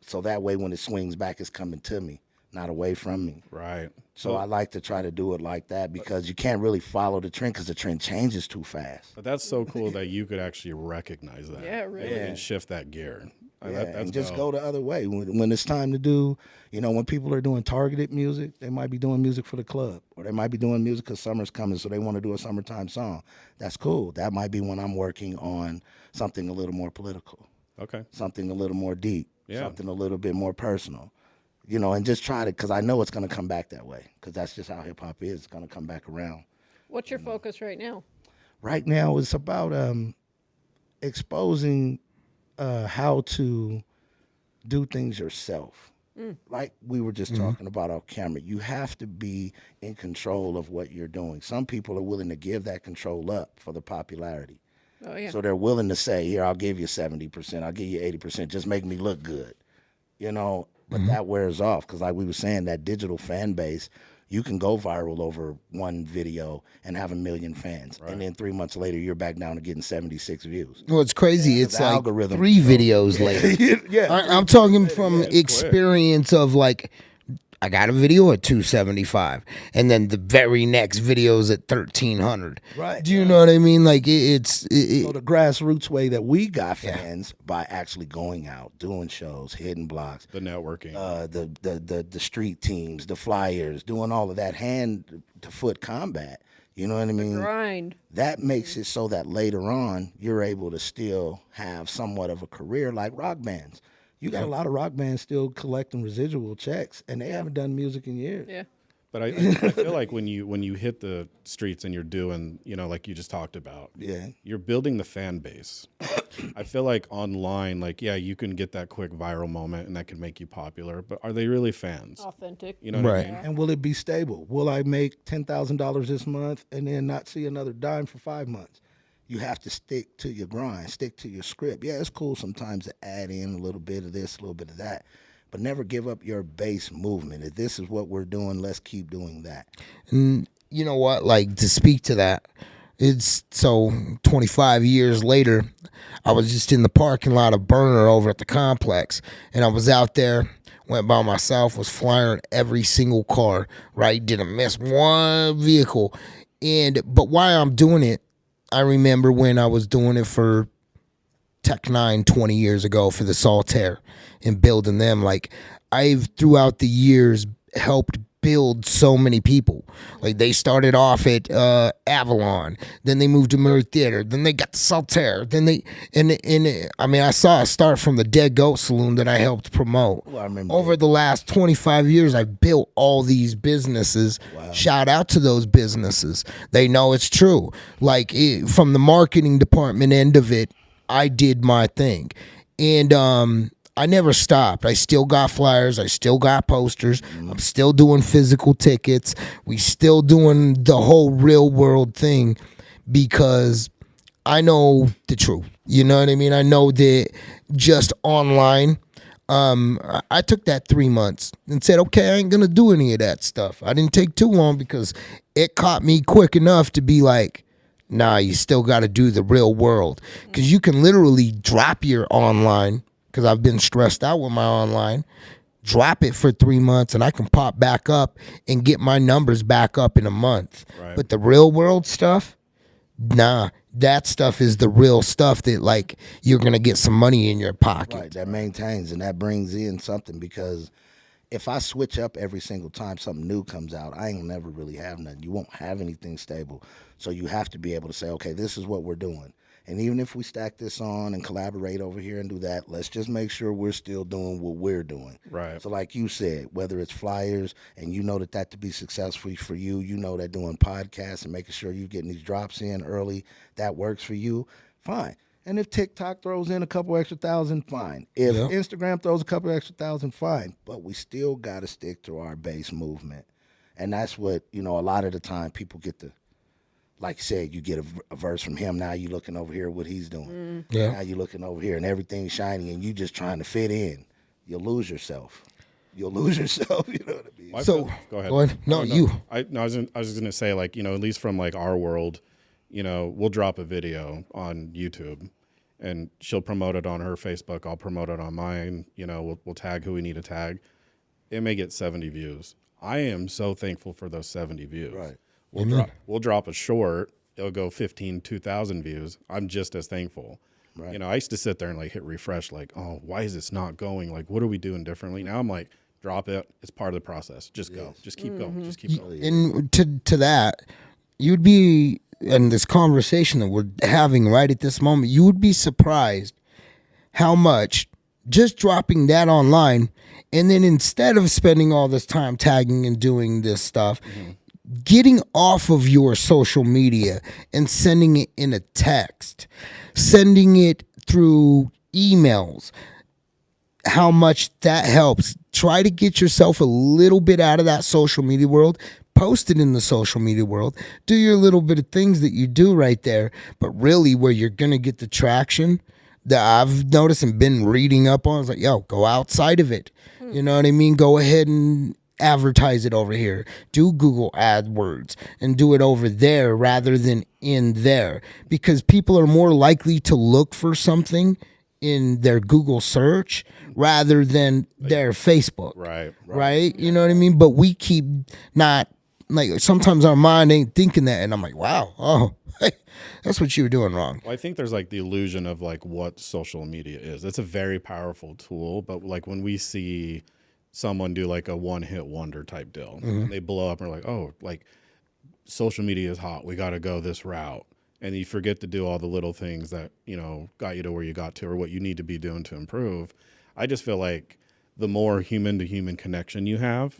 so that way when it swings back, it's coming to me, not away from me? Right. So I like to try to do it like that because you can't really follow the trend because the trend changes too fast. But that's so cool that you could actually recognize that. Yeah, really. And shift that gear. Yeah, That's and just dope. go the other way. When it's time to do, when people are doing targeted music, they might be doing music for the club, or they might be doing music because summer's coming, so they want to do a summertime song. That's cool. That might be when I'm working on something a little more political, Okay. something a little more deep, Yeah. something a little bit more personal. And just try to, because I know it's going to come back that way, because that's just how hip hop is. It's going to come back around. What's your focus right now? Right now, it's about exposing how to do things yourself. Like we were just talking about off camera, you have to be in control of what you're doing. Some people are willing to give that control up for the popularity. Oh yeah. So they're willing to say, here, I'll give you 70%, I'll give you 80%, just make me look good. But that wears off because like we were saying, that digital fan base, you can go viral over one video and have 1 million fans. And then 3 months later, you're back down to getting 76 views. Well, it's crazy. It's the like algorithm 3 videos later. Yeah. I'm talking from experience of like, I got a video at 275, and then the very next video's at 1300. Right. Do you know what I mean? Like So the grassroots way that we got fans by actually going out, doing shows, hitting blocks, The networking. the street teams, the flyers, doing all of that hand to foot combat. You know what I mean? Grind. That makes it so that later on you're able to still have somewhat of a career like rock bands. You got a lot of rock bands still collecting residual checks, and they haven't done music in years. Yeah. But I feel like when you hit the streets and you're doing, like you just talked about, you're building the fan base. I feel like online, like, yeah, you can get that quick viral moment and that can make you popular, but are they really fans? Authentic. You know what I Right. mean? And will it be stable? Will I make $10,000 this month and then not see another dime for 5 months? You have to stick to your grind, stick to your script. Yeah, it's cool sometimes to add in a little bit of this, a little bit of that, but never give up your base movement. If this is what we're doing, let's keep doing that. And you know what? Like, to speak to that, it's so 25 years later, I was just in the parking lot of Burner over at the complex, and I was out there, went by myself, was flying every single car, right? Didn't miss one vehicle. But while I'm doing it, I remember when I was doing it for Tech 9 20 years ago for the Saltaire and building them. Like, I've throughout the years helped build so many people. Like, they started off at Avalon, then they moved to Murray Theater, then they got the Saltaire, then they I saw it start from the Dead Goat Saloon that I helped promote. I remember Over the last 25 years, I built all these businesses. Shout out to those businesses. They know it's true. Like, from the marketing department end of it, I did my thing. And I never stopped. I still got flyers. I still got posters. I'm still doing physical tickets. We still doing the whole real world thing because I know the truth. You know what I mean? I know that just online, I took that 3 months and said, okay, I ain't going to do any of that stuff. I didn't take too long because it caught me quick enough to be like, nah, you still got to do the real world. Because you can literally drop your online, because I've been stressed out with my online, drop it for 3 months, and I can pop back up and get my numbers back up in a month. Right. But the real world stuff, nah, that stuff is the real stuff that, like, you're going to get some money in your pocket. Right, that maintains and that brings in something, because if I switch up every single time something new comes out, I ain't never really have nothing. You won't have anything stable. So you have to be able to say, okay, this is what we're doing. And even if we stack this on and collaborate over here and do that, let's just make sure we're still doing what we're doing. Right. So like you said, whether it's flyers and you know that to be successful for you, you know that doing podcasts and making sure you're getting these drops in early, that works for you, fine. And if TikTok throws in a couple extra thousand, fine. If Instagram throws a couple extra thousand, fine. But we still got to stick to our base movement. And that's what, a lot of the time people get to, like you said, you get a verse from him. Now you looking over here what he's doing. Now you looking over here and everything's shiny and you just trying to fit in. You'll lose yourself. You know what I mean? Well, So go ahead. Go ahead. No, you. I was just gonna say, like, at least from like our world, we'll drop a video on YouTube, and she'll promote it on her Facebook. I'll promote it on mine. We'll tag who we need to tag. It may get 70 views. I am so thankful for those 70 views. Right. We'll drop a short. It'll go 2,000 views. I'm just as thankful. Right. I used to sit there and like hit refresh, like, oh, why is this not going? Like, what are we doing differently? Now I'm like, drop it. It's part of the process. Just go. Just keep going. Just keep going. And to that, you'd be, in this conversation that we're having right at this moment, you would be surprised how much just dropping that online, and then instead of spending all this time tagging and doing this stuff, getting off of your social media and sending it in a text, sending it through emails, how much that helps. Try to get yourself a little bit out of that social media world. Post it in the social media world. Do your little bit of things that you do right there. But really, where you're going to get the traction that I've noticed and been reading up on, is like, go outside of it. You know what I mean? Go ahead and advertise it over here. Do Google AdWords and do it over there rather than in there. Because people are more likely to look for something in their Google search rather than their Facebook. Right. You know what I mean? But we keep not, like, sometimes our mind ain't thinking that, and I'm like, wow, oh, that's what you were doing wrong. Well, I think there's like the illusion of like what social media is. It's a very powerful tool, but like when we see someone do like a one-hit wonder type deal, and they blow up and we're like, oh, like social media is hot, we got to go this route. And you forget to do all the little things that, you know, got you to where you got to or what you need to be doing to improve. I just feel like the more human to human connection you have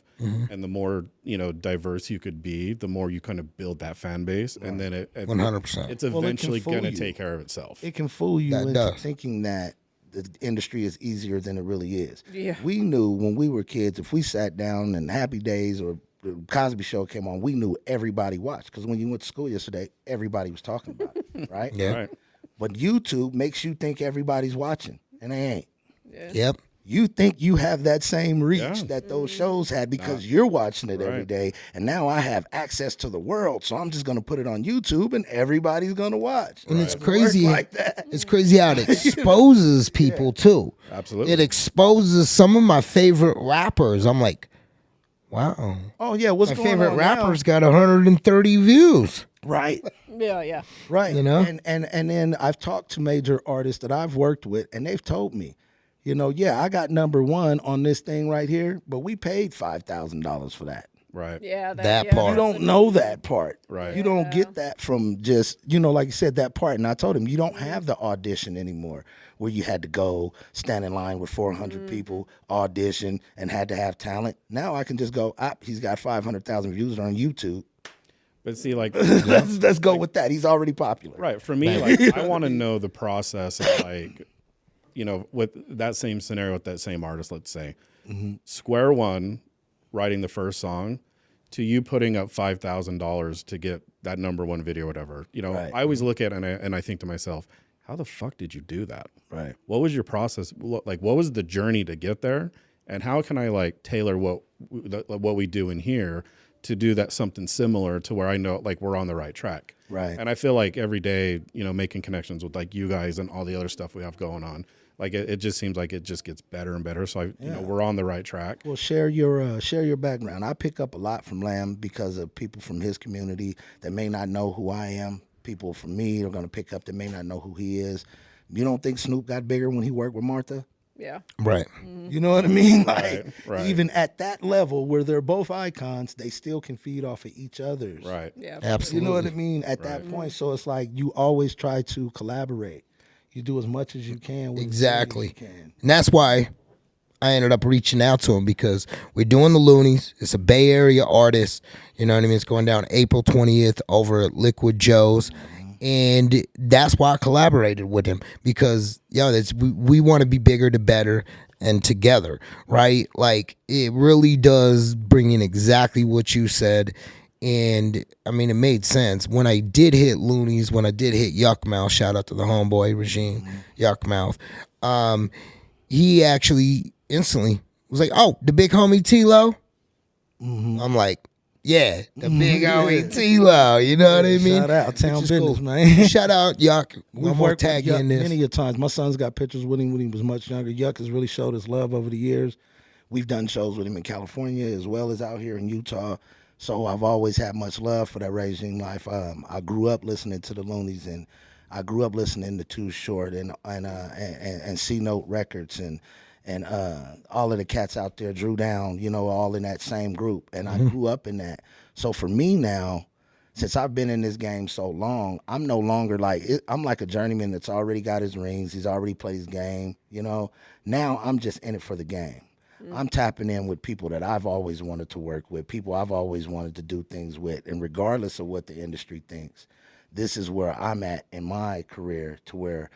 and the more, you know, diverse you could be, the more you kind of build that fan base. And then it 100%. it's eventually going to take care of itself. It can fool you That into does. thinking that the industry is easier than it really is. Yeah. We knew when we were kids, if we sat down and Happy Days or the Cosby Show came on, we knew everybody watched. Because when you went to school yesterday, everybody was talking about it, right? Yeah. Right. But YouTube makes you think everybody's watching, and they ain't. Yep. You think you have that same reach Yeah. that those shows had because you're watching it every Right. day, and now I have access to the world, so I'm just going to put it on YouTube, and everybody's going to watch. And it's It works crazy. like that. It's crazy how it exposes people too. Absolutely. It exposes some of my favorite rappers. I'm like, wow. Oh yeah, what's My going favorite on rapper's got 130 views. now? Right? Yeah. Right. You know? And then I've talked to major artists that I've worked with, and they've told me, you know, yeah, I got #1 on this thing right here, but we paid $5,000 for that. Right. Yeah. That yeah, part. You don't know that part. Right. You don't get that from just, you know, like you said, that part. And I told him, you don't have the audition anymore where you had to go stand in line with 400 people, audition, and had to have talent. Now I can just go, he's got 500,000 views on YouTube. But see, like, Let's go with that. He's already popular. right. For me, like, I want to know the process of, like, you know, with that same scenario with that same artist, let's say, square one, writing the first song, to you putting up $5,000 to get that #1 video, whatever. You know, Right. I always look at it and I think to myself, how the fuck did you do that? Right. What was your process? Like, what was the journey to get there? And how can I like tailor what we do in here to do that something similar to where I know like we're on the right track? Right. And I feel like every day, you know, making connections with like you guys and all the other stuff we have going on, like it just seems like it just gets better and better. So you know, we're on the right track. Well, share your background. I pick up a lot from Lamb because of people from his community that may not know who I am. People from me are going to pick up that may not know who he is. You don't think Snoop got bigger when he worked with Martha? Yeah. Right. You know what I mean? Like, right. even at that level where they're both icons, they still can feed off of each other's. Right. Yeah. Absolutely. You know what I mean? At that point, so it's like you always try to collaborate. You do as much as you can. With Exactly. as you can. And that's why I ended up reaching out to him, because we're doing the Loonies. It's a Bay Area artist. You know what I mean? It's going down April 20th over at Liquid Joe's. And that's why I collaborated with him, because, we want to be bigger to better and together, right? Like, it really does bring in exactly what you said. And, I mean, it made sense. When I did hit Loonies, when I did hit Yuckmouth, shout out to the homeboy regime, Yuckmouth, he actually instantly was like, oh, the big homie T-Lo? I'm like, yeah, the big homie T-Lo, you know what I mean? Shout out, town Which is business, cool. man. Shout out, Yuck. One We've more worked with tag you Yuck in this. many a times. My son's got pictures with him when he was much younger. Yuck has really showed his love over the years. We've done shows with him in California as well as out here in Utah. So I've always had much love for that regime life. I grew up listening to the Loonies, and I grew up listening to Too Short and C Note Records and all of the cats out there, Drew Down, you know, all in that same group. And I grew up in that. So for me now, since I've been in this game so long, I'm no longer I'm like a journeyman that's already got his rings. He's already played his game, you know. Now I'm just in it for the game. I'm tapping in with people that I've always wanted to work with, people I've always wanted to do things with. And regardless of what the industry thinks, this is where I'm at in my career, to where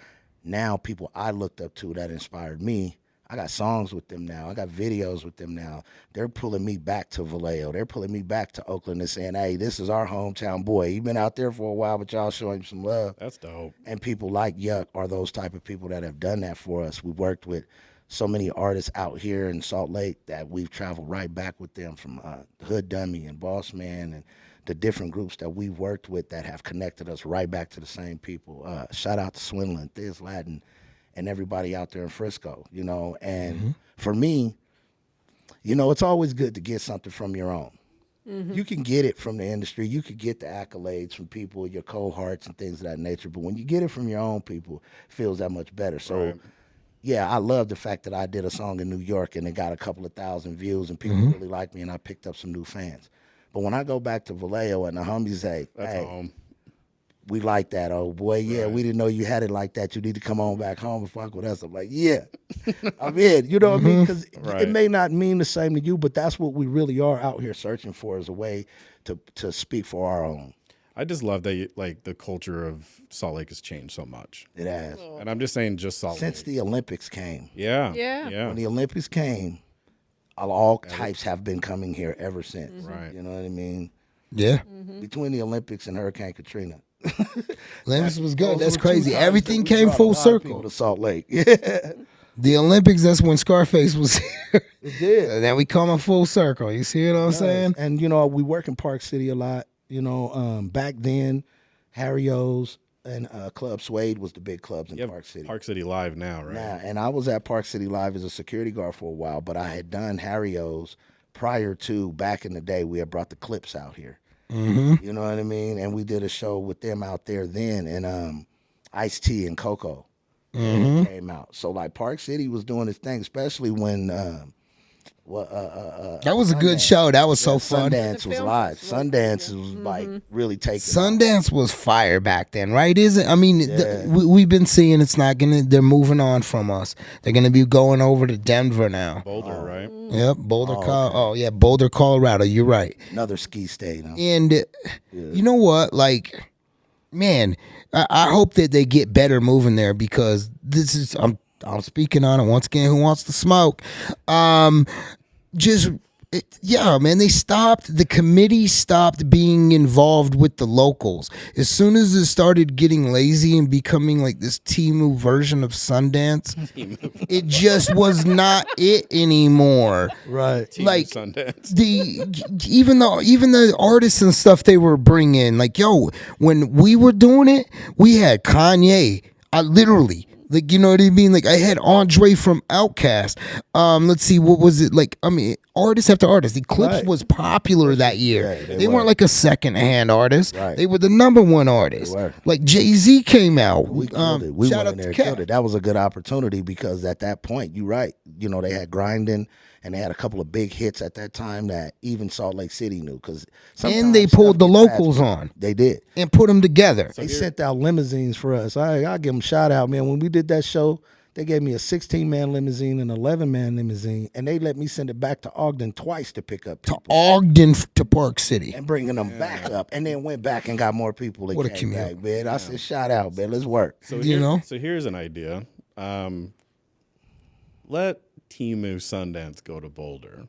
now people I looked up to that inspired me, I got songs with them now. I got videos with them now. They're pulling me back to Vallejo. They're pulling me back to Oakland and saying, hey, this is our hometown boy. He's been out there for a while, but y'all showing him some love. That's dope. And people like Yuck are those type of people that have done that for us. We worked with so many artists out here in Salt Lake that we've traveled right back with them, from Hood Dummy and Boss Man and the different groups that we've worked with that have connected us right back to the same people. Shout out to Swindlin, Thiz Latin, and everybody out there in Frisco, you know. And for me, you know, it's always good to get something from your own. You can get it from the industry. You could get the accolades from people, your cohorts and things of that nature. But when you get it from your own people, it feels that much better. So, yeah, I love the fact that I did a song in New York and it got a couple of thousand views and people really liked me and I picked up some new fans. But when I go back to Vallejo and the homies say, That's hey, home. we like that, oh boy, yeah, we didn't know you had it like that. You need to come on back home and fuck with us. I'm like, yeah, I'm in. You know what I mean? Because it may not mean the same to you, but that's what we really are out here searching for, is a way to speak for our own. I just love that like the culture of Salt Lake has changed so much. It has. And I'm just saying just Salt Since Lake. the Olympics came. Yeah. When the Olympics came, all types have been coming here ever since. Right. You know what I mean? Yeah. Between the Olympics and Hurricane Katrina. Olympics was good. That's Those were crazy. two times Everything that we came brought a full lot of people circle. to Salt Lake. Yeah. The Olympics, that's when Scarface was here. It did. And then we come in full circle. You see what I'm saying? And, you know, we work in Park City a lot. You know, back then, Harry O's and Club Suede was the big clubs in Park City. Park City Live now, right? Yeah, and I was at Park City Live as a security guard for a while, but I had done Harry O's prior to, back in the day, we had brought the Clips out here. You know what I mean? And we did a show with them out there then, and Ice-T and Coco came out. So, like, Park City was doing its thing, especially when That was a good show. That was so fun. Sundance was live. Sundance was like really taking off. Sundance was fire back then, right? Isn't? I mean, we've been seeing it's not gonna. They're moving on from us. They're gonna be going over to Denver now. Boulder, right? Yep, Boulder, Boulder, Colorado. You're right. Another ski state. Huh? And you know what? Like, man, I hope that they get better moving there, because this is I'm speaking on it once again. Who wants to smoke? Man, the committee stopped being involved with the locals. As soon as it started getting lazy and becoming like this Temu version of Sundance, it just was not it anymore. Right. Like Sundance. even the artists and stuff they were bringing, like, yo, when we were doing it, we had Kanye. I literally, like, you know what I mean? Like, I had Andre from Outkast. Let's see, what was it? Like, I mean, artist after artist. The Clips was popular that year. Yeah, they weren't like a second-hand artist. Right. They were the number one artist. They were. Like, Jay-Z came out. We killed it. We shout went out in there to and killed Cat. it. That was a good opportunity, because at that point, you're right. You know, they had Grindin', and they had a couple of big hits at that time that even Salt Lake City knew. And they pulled the locals on. They did. And put them together. They sent out limousines for us. I'll give them a shout out, man. When we did that show, they gave me a 16-man limousine and an 11-man limousine, and they let me send it back to Ogden twice to pick up people. To Ogden to Park City. And bringing them back up, and then went back and got more people that What a came commute. back, man. I said, shout out, man. Let's work. So You here's an idea. Let Temu Sundance go to Boulder.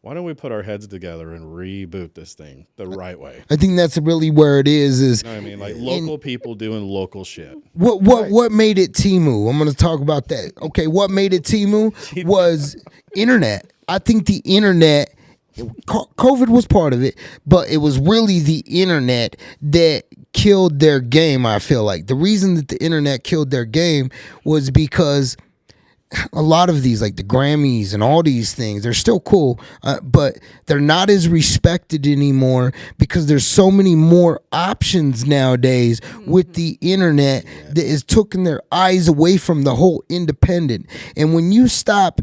Why don't we put our heads together and reboot this thing the right way? I think that's really where it is. You know what I mean? Like local people doing local shit. What made it Temu? I'm going to talk about that. Okay, what made it Temu was internet. I think the internet, COVID was part of it, but it was really the internet that killed their game, I feel like. The reason that the internet killed their game was because a lot of these, like the Grammys and all these things, they're still cool, but they're not as respected anymore because there's so many more options nowadays with the internet that is taking their eyes away from the whole independent. And when you stop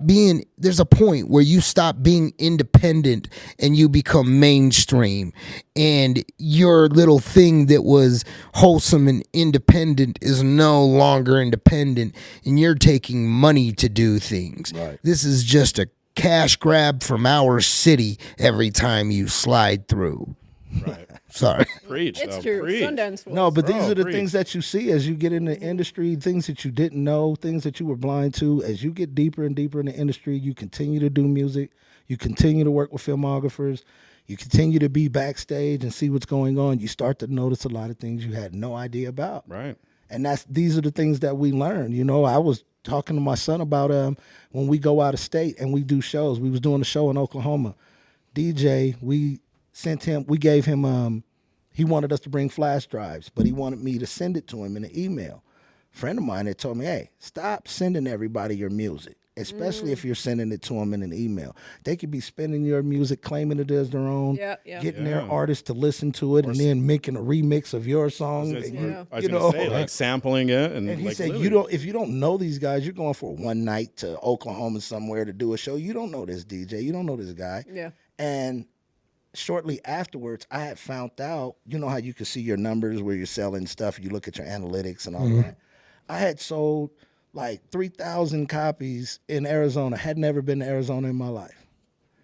being, there's a point where you stop being independent and you become mainstream, and your little thing that was wholesome and independent is no longer independent, and you're taking money to do things. Right. This is just a cash grab from our city every time you slide through. Right. Sorry. Preach. It's though. true. Preach. Sundance was. No, but these Bro, are the preach. things that you see as you get in the industry, things that you didn't know, things that you were blind to. As you get deeper and deeper in the industry, you continue to do music, you continue to work with filmographers, you continue to be backstage and see what's going on. You start to notice a lot of things you had no idea about. Right. And these are the things that we learn. You know, I was talking to my son about when we go out of state and we do shows. We was doing a show in Oklahoma. DJ, we gave him, he wanted us to bring flash drives, but he wanted me to send it to him in an email. friend of mine that told me, hey, stop sending everybody your music, especially if you're sending it to them in an email. They could be spending your music, claiming it as their own, getting their artists to listen to it, and then making a remix of your song. I was gonna say, like sampling it, and he like, said, if you don't know these guys, you're going for one night to Oklahoma somewhere to do a show. You don't know this DJ, you don't know this guy. Yeah. And shortly afterwards, I had found out, you know how you can see your numbers where you're selling stuff, you look at your analytics and all that. I had sold like 3,000 copies in Arizona. Had never been to Arizona in my life.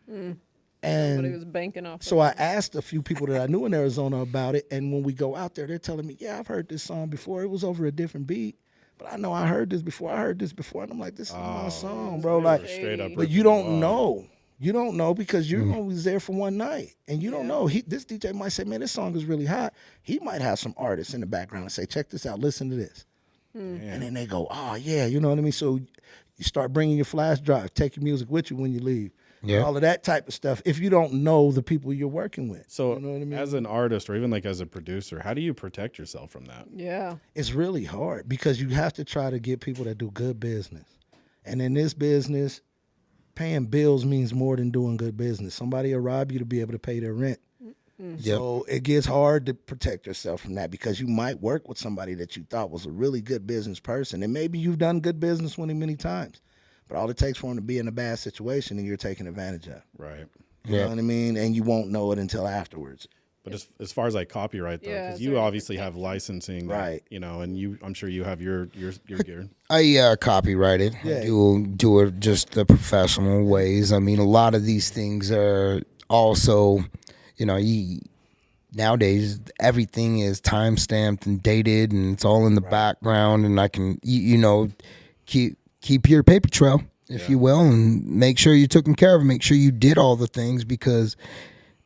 Somebody And was banking off. so I asked a few people that I knew in Arizona about it, and when we go out there, they're telling me, yeah, I've heard this song before. It was over a different beat, but I know I heard this before. And I'm like, this is my song, bro. Like, straight up. but you don't know. You don't know because you're always there for one night, and you don't know. This DJ might say, man, this song is really hot. He might have some artists in the background and say, check this out, listen to this. And then they go, oh, yeah, you know what I mean? So you start bringing your flash drive, take your music with you when you leave. Yeah. All of that type of stuff if you don't know the people you're working with. So you know what I mean? as an artist or even like as a producer, how do you protect yourself from that? Yeah. It's really hard because you have to try to get people that do good business. And in this business, paying bills means more than doing good business. Somebody will rob you to be able to pay their rent. So it gets hard to protect yourself from that because you might work with somebody that you thought was a really good business person. And maybe you've done good business with him many times. But all it takes for him to be in a bad situation and you're taking advantage of. Right. You know what I mean? And you won't know it until afterwards. But as far as like copyright though, because you obviously have licensing, right? You know, and I'm sure you have your gear. I copyright it. I do it just the professional ways. I mean, a lot of these things are also, you know, nowadays everything is time stamped and dated, and it's all in the background, and I can you know keep your paper trail, if you will, and make sure you took care of it. Make sure you did all the things because.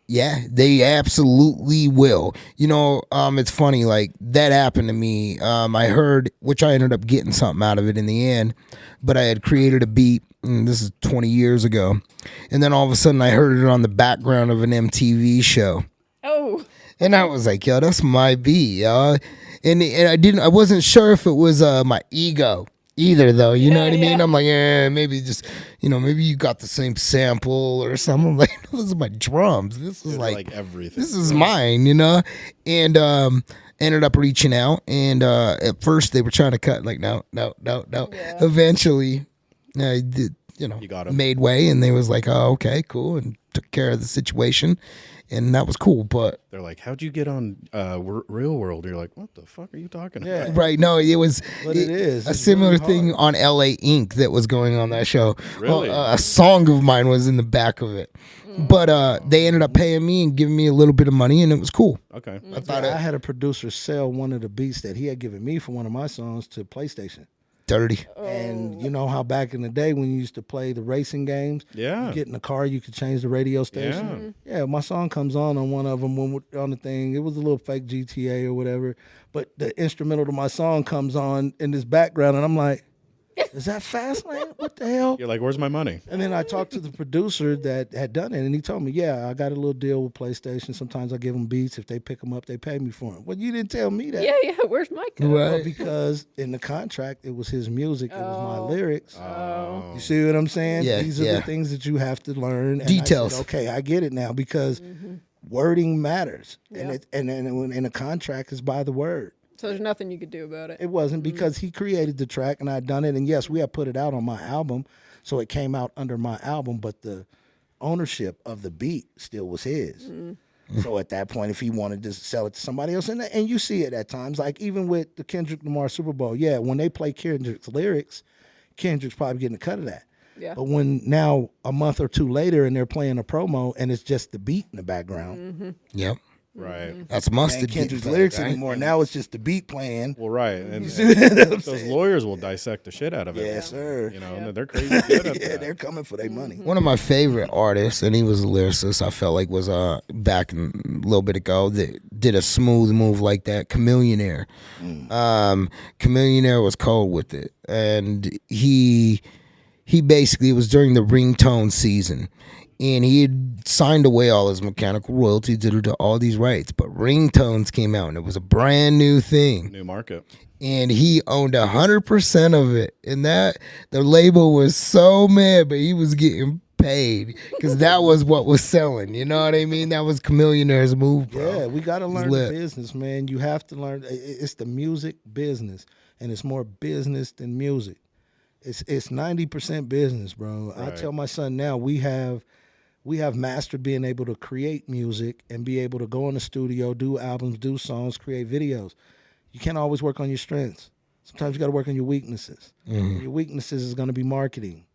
Yeah, they absolutely will. You know, it's funny, like, that happened to me. I heard, which I ended up getting something out of it in the end, but I had created a beat, and this is 20 years ago, and then all of a sudden I heard it on the background of an MTV show. Oh. And I was like, yo, that's my beat, yo. And I wasn't sure if it was my ego either, though, you know what I mean? I'm like, maybe just, you know, maybe you got the same sample or something. I'm like, no, this is my drums. This is like everything. This is mine, you know? And ended up reaching out, and at first they were trying to cut, like, no. Yeah. Eventually, I did, you know, made way, and they was like, oh, okay, cool, and took care of the situation. And that was cool, but they're like, "How'd you get on Real World?" You're like, "What the fuck are you talking about?" Right? No, it was. But it is a similar thing on LA Inc. that was going on that show. Really? Well, a song of mine was in the back of it, but they ended up paying me and giving me a little bit of money, and it was cool. Okay. I had a producer sell one of the beats that he had given me for one of my songs to PlayStation. Dirty. And you know how back in the day when you used to play the racing games, you get in the car, you could change the radio station. Yeah, my song comes on one of them on the thing. It was a little fake GTA or whatever, but the instrumental to my song comes on in this background, and I'm like, is that Fastlane? What the hell? You're like, where's my money? And then I talked to the producer that had done it, and he told me, yeah, I got a little deal with PlayStation. Sometimes I give them beats. If they pick them up, they pay me for them. Well, you didn't tell me that. Yeah, where's my cut? Well, because in the contract, it was his music. It was my lyrics. You see what I'm saying? Yeah, These are the things that you have to learn. And details. I said, okay, I get it now because wording matters. And and a contract is by the word. So there's nothing you could do about it. It wasn't because he created the track and I'd done it. And yes, we had put it out on my album. So it came out under my album, but the ownership of the beat still was his. So at that point, if he wanted to sell it to somebody else, and you see it at times, like even with the Kendrick Lamar Super Bowl, when they play Kendrick's lyrics, Kendrick's probably getting a cut of that. Yeah. But when now a month or two later and they're playing a promo and it's just the beat in the background. Yep. Right. That's must And Kendrick's lyrics anymore. Now it's just the beat playing. Well, right. And those lawyers will dissect the shit out of it. Yes, sir. You know, and they're crazy good at that. They're coming for their money. One of my favorite artists, and he was a lyricist, I felt like was back a little bit ago, that did a smooth move like that, Chameleonaire. Chameleonaire was cold with it. And he basically, it was during the ringtone season. And he had signed away all his mechanical royalties to all these rights. But ringtones came out, and it was a brand new thing. New market. and he owned 100% of it. And that the label was so mad, but he was getting paid because that was what was selling. You know what I mean? That was Chameleonaire's move, bro. Yeah, we got to learn the lit. business, man. You have to learn. It's the music business, and it's more business than music. It's 90% business, bro. I Right. tell my son now we have mastered being able to create music and be able to go in the studio, do albums, do songs, create videos. You can't always work on your strengths. Sometimes you got to work on your weaknesses. Your weaknesses is going to be marketing,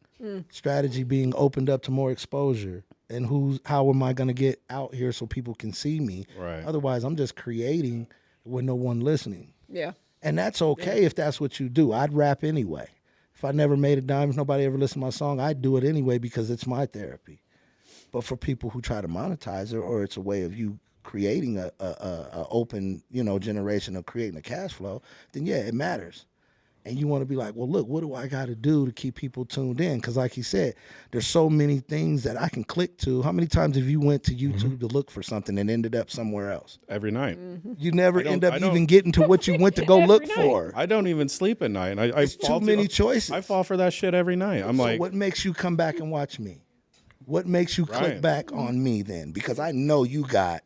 strategy, being opened up to more exposure, and how am I going to get out here so people can see me? Right. Otherwise, I'm just creating with no one listening. Yeah. And that's okay if that's what you do. I'd rap anyway. If I never made a dime, if nobody ever listened to my song, I'd do it anyway because it's my therapy. But for people who try to monetize it, or it's a way of you creating a open, generation of creating a cash flow, then yeah, it matters. And you want to be like, well, look, what do I got to do to keep people tuned in? Because like he said, there's so many things that I can click to. How many times have you went to YouTube to look for something and ended up somewhere else? Every night. You never end up I don't- even getting to what you went to go look for. I don't even sleep at night. And I It's fall too many to, choices. I fall for that shit every night. I'm So like, what makes you come back and watch me? What makes you click Right. back on me then? Because I know you got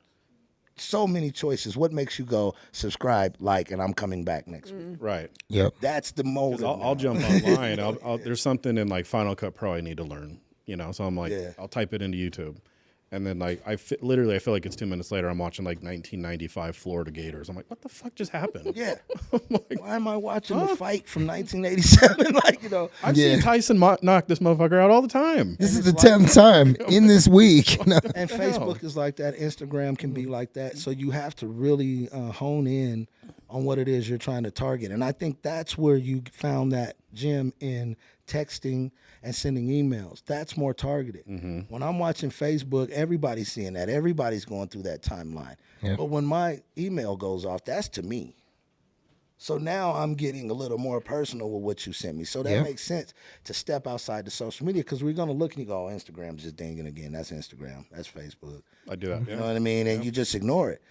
so many choices. What makes you go subscribe, like, and I'm coming back next week? right. Yep. That's the motive. I'll now. jump online. There's something in like Final Cut Pro I need to learn, So I'm like, Yeah. I'll type it into YouTube. And then like I feel like it's 2 minutes later. I'm watching like 1995 Florida Gators. I'm like, what the fuck just happened? Yeah. Why am I watching the fight from 1987? I've Yeah. seen Tyson knock this motherfucker out all the time. This is the 10th time in this week. And Facebook is like that. Instagram can be like that. So you have to really hone in on what it is you're trying to target. And I think that's where you found that gem in texting and sending emails. That's more targeted. When I'm watching Facebook, everybody's seeing that. Everybody's going through that timeline. Yeah. But when my email goes off, that's to me. So now I'm getting a little more personal with what you sent me. So that Yeah. makes sense to step outside the social media, because we're going to look and you go, oh, Instagram's just dinging again. That's Instagram. That's Facebook. I do that. You know what I mean? And you just ignore it.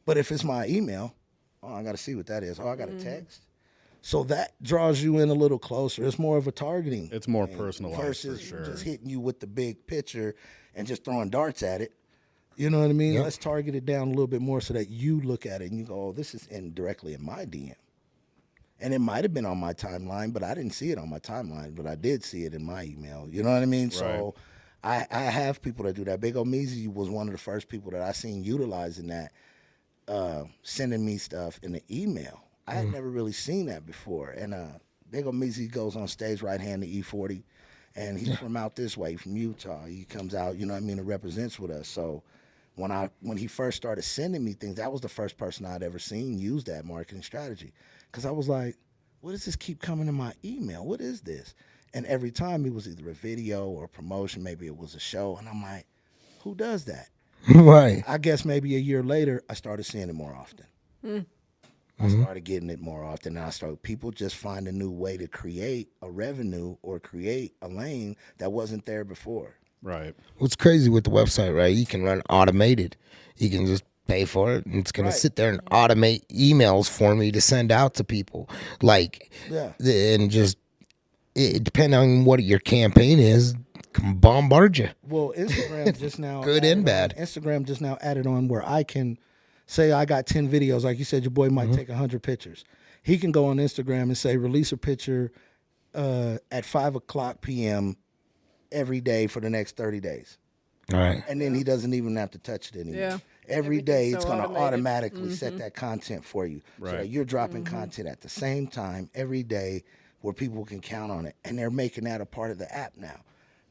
But if it's my email, oh, I got to see what that is. Oh, I got a text. So that draws you in a little closer. It's more of a targeting. It's more personalized versus for sure. just hitting you with the big picture and just throwing darts at it. You know what I mean? Yep. Let's target it down a little bit more so that you look at it and you go, oh, this is directly in my DM. And it might have been on my timeline, but I didn't see it on my timeline, but I did see it in my email. You know what I mean? So I have people that do that. Big O Meezy was one of the first people that I seen utilizing that, sending me stuff in the email. I had never really seen that before. And Big O Meezy goes on stage right hand to E40, and he's from out this way, from Utah. He comes out, and represents with us. So when he first started sending me things, that was the first person I'd ever seen use that marketing strategy. Because I was like, what does this keep coming in my email? What is this? And every time it was either a video or a promotion, maybe it was a show. And I'm like, who does that? Right. I guess maybe a year later, I started seeing it more often. I started getting it more often. And people just find a new way to create a revenue or create a lane that wasn't there before. Right. What's crazy with the website, right? You can run automated. You can just pay for it, and it's gonna Right. sit there and automate emails for me to send out to people. Like, Yeah. and just depending on what your campaign is, can bombard you. Well, Instagram just now Good added and bad. on- Instagram just now added on where I can say I got 10 videos. Like you said, your boy might take 100 pictures. He can go on Instagram and say release a picture at 5:00 p.m. every day for the next 30 days. All right. And then he doesn't even have to touch it anymore. Yeah. Every day Everything's it's so going to automated. automatically set that content for you. So Right. that you're dropping content at the same time every day where people can count on it. And they're making that a part of the app now.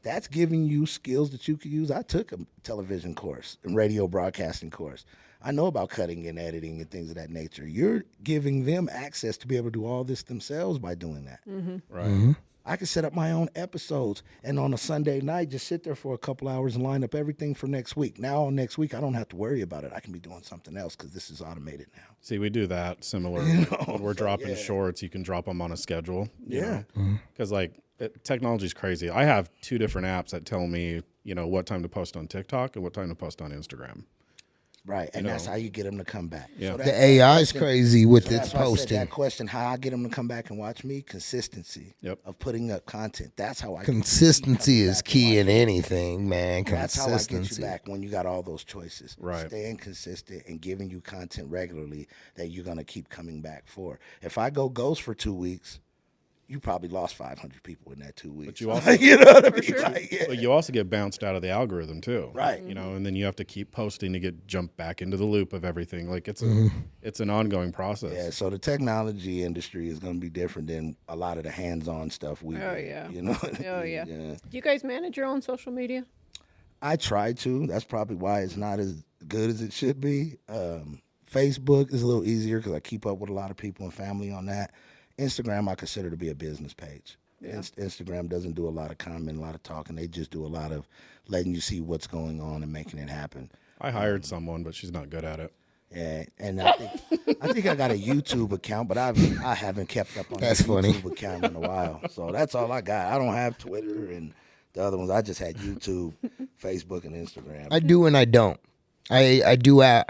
That's giving you skills that you could use. I took a television course and radio broadcasting course. I know about cutting and editing and things of that nature. You're giving them access to be able to do all this themselves by doing that. Right. I can set up my own episodes and on a Sunday night just sit there for a couple hours and line up everything for next week. Now on next week, I don't have to worry about it. I can be doing something else because this is automated now. See, we do that similar. When we're dropping shorts, you can drop them on a schedule. Yeah. Because technology is crazy. I have 2 different apps that tell me, what time to post on TikTok and what time to post on Instagram. Right, and that's how you get them to come back. Yeah. So The AI is crazy with so its that's why I said posting. that question, how I get them to come back and watch me, consistency of putting up content. That's how I Consistency get you is back and key in watch me. anything, man. That's how I get you Consistency. back when you got all those choices. Right. Staying consistent and giving you content regularly that you're going to keep coming back for. If I go ghost for 2 weeks, you probably lost 500 people in that 2 weeks. But you also, you know what I mean? sure. Like, yeah. but you also get bounced out of the algorithm too, Right. You know, and then you have to keep posting to get jumped back into the loop of everything. Like it's it's an ongoing process. Yeah, so the technology industry is going to be different than a lot of the hands-on stuff we do. Yeah. You know? Oh, yeah. Do you guys manage your own social media? I try to. That's probably why it's not as good as it should be. Facebook is a little easier because I keep up with a lot of people and family on that. Instagram, I consider to be a business page. Yeah. Instagram doesn't do a lot of comment, a lot of talking. They just do a lot of letting you see what's going on and making it happen. I hired someone, but she's not good at it. Yeah, and I think I got a YouTube account, but I haven't kept up on That's that funny. YouTube account in a while. So that's all I got. I don't have Twitter and the other ones. I just had YouTube, Facebook, and Instagram. I do and I don't. I do. I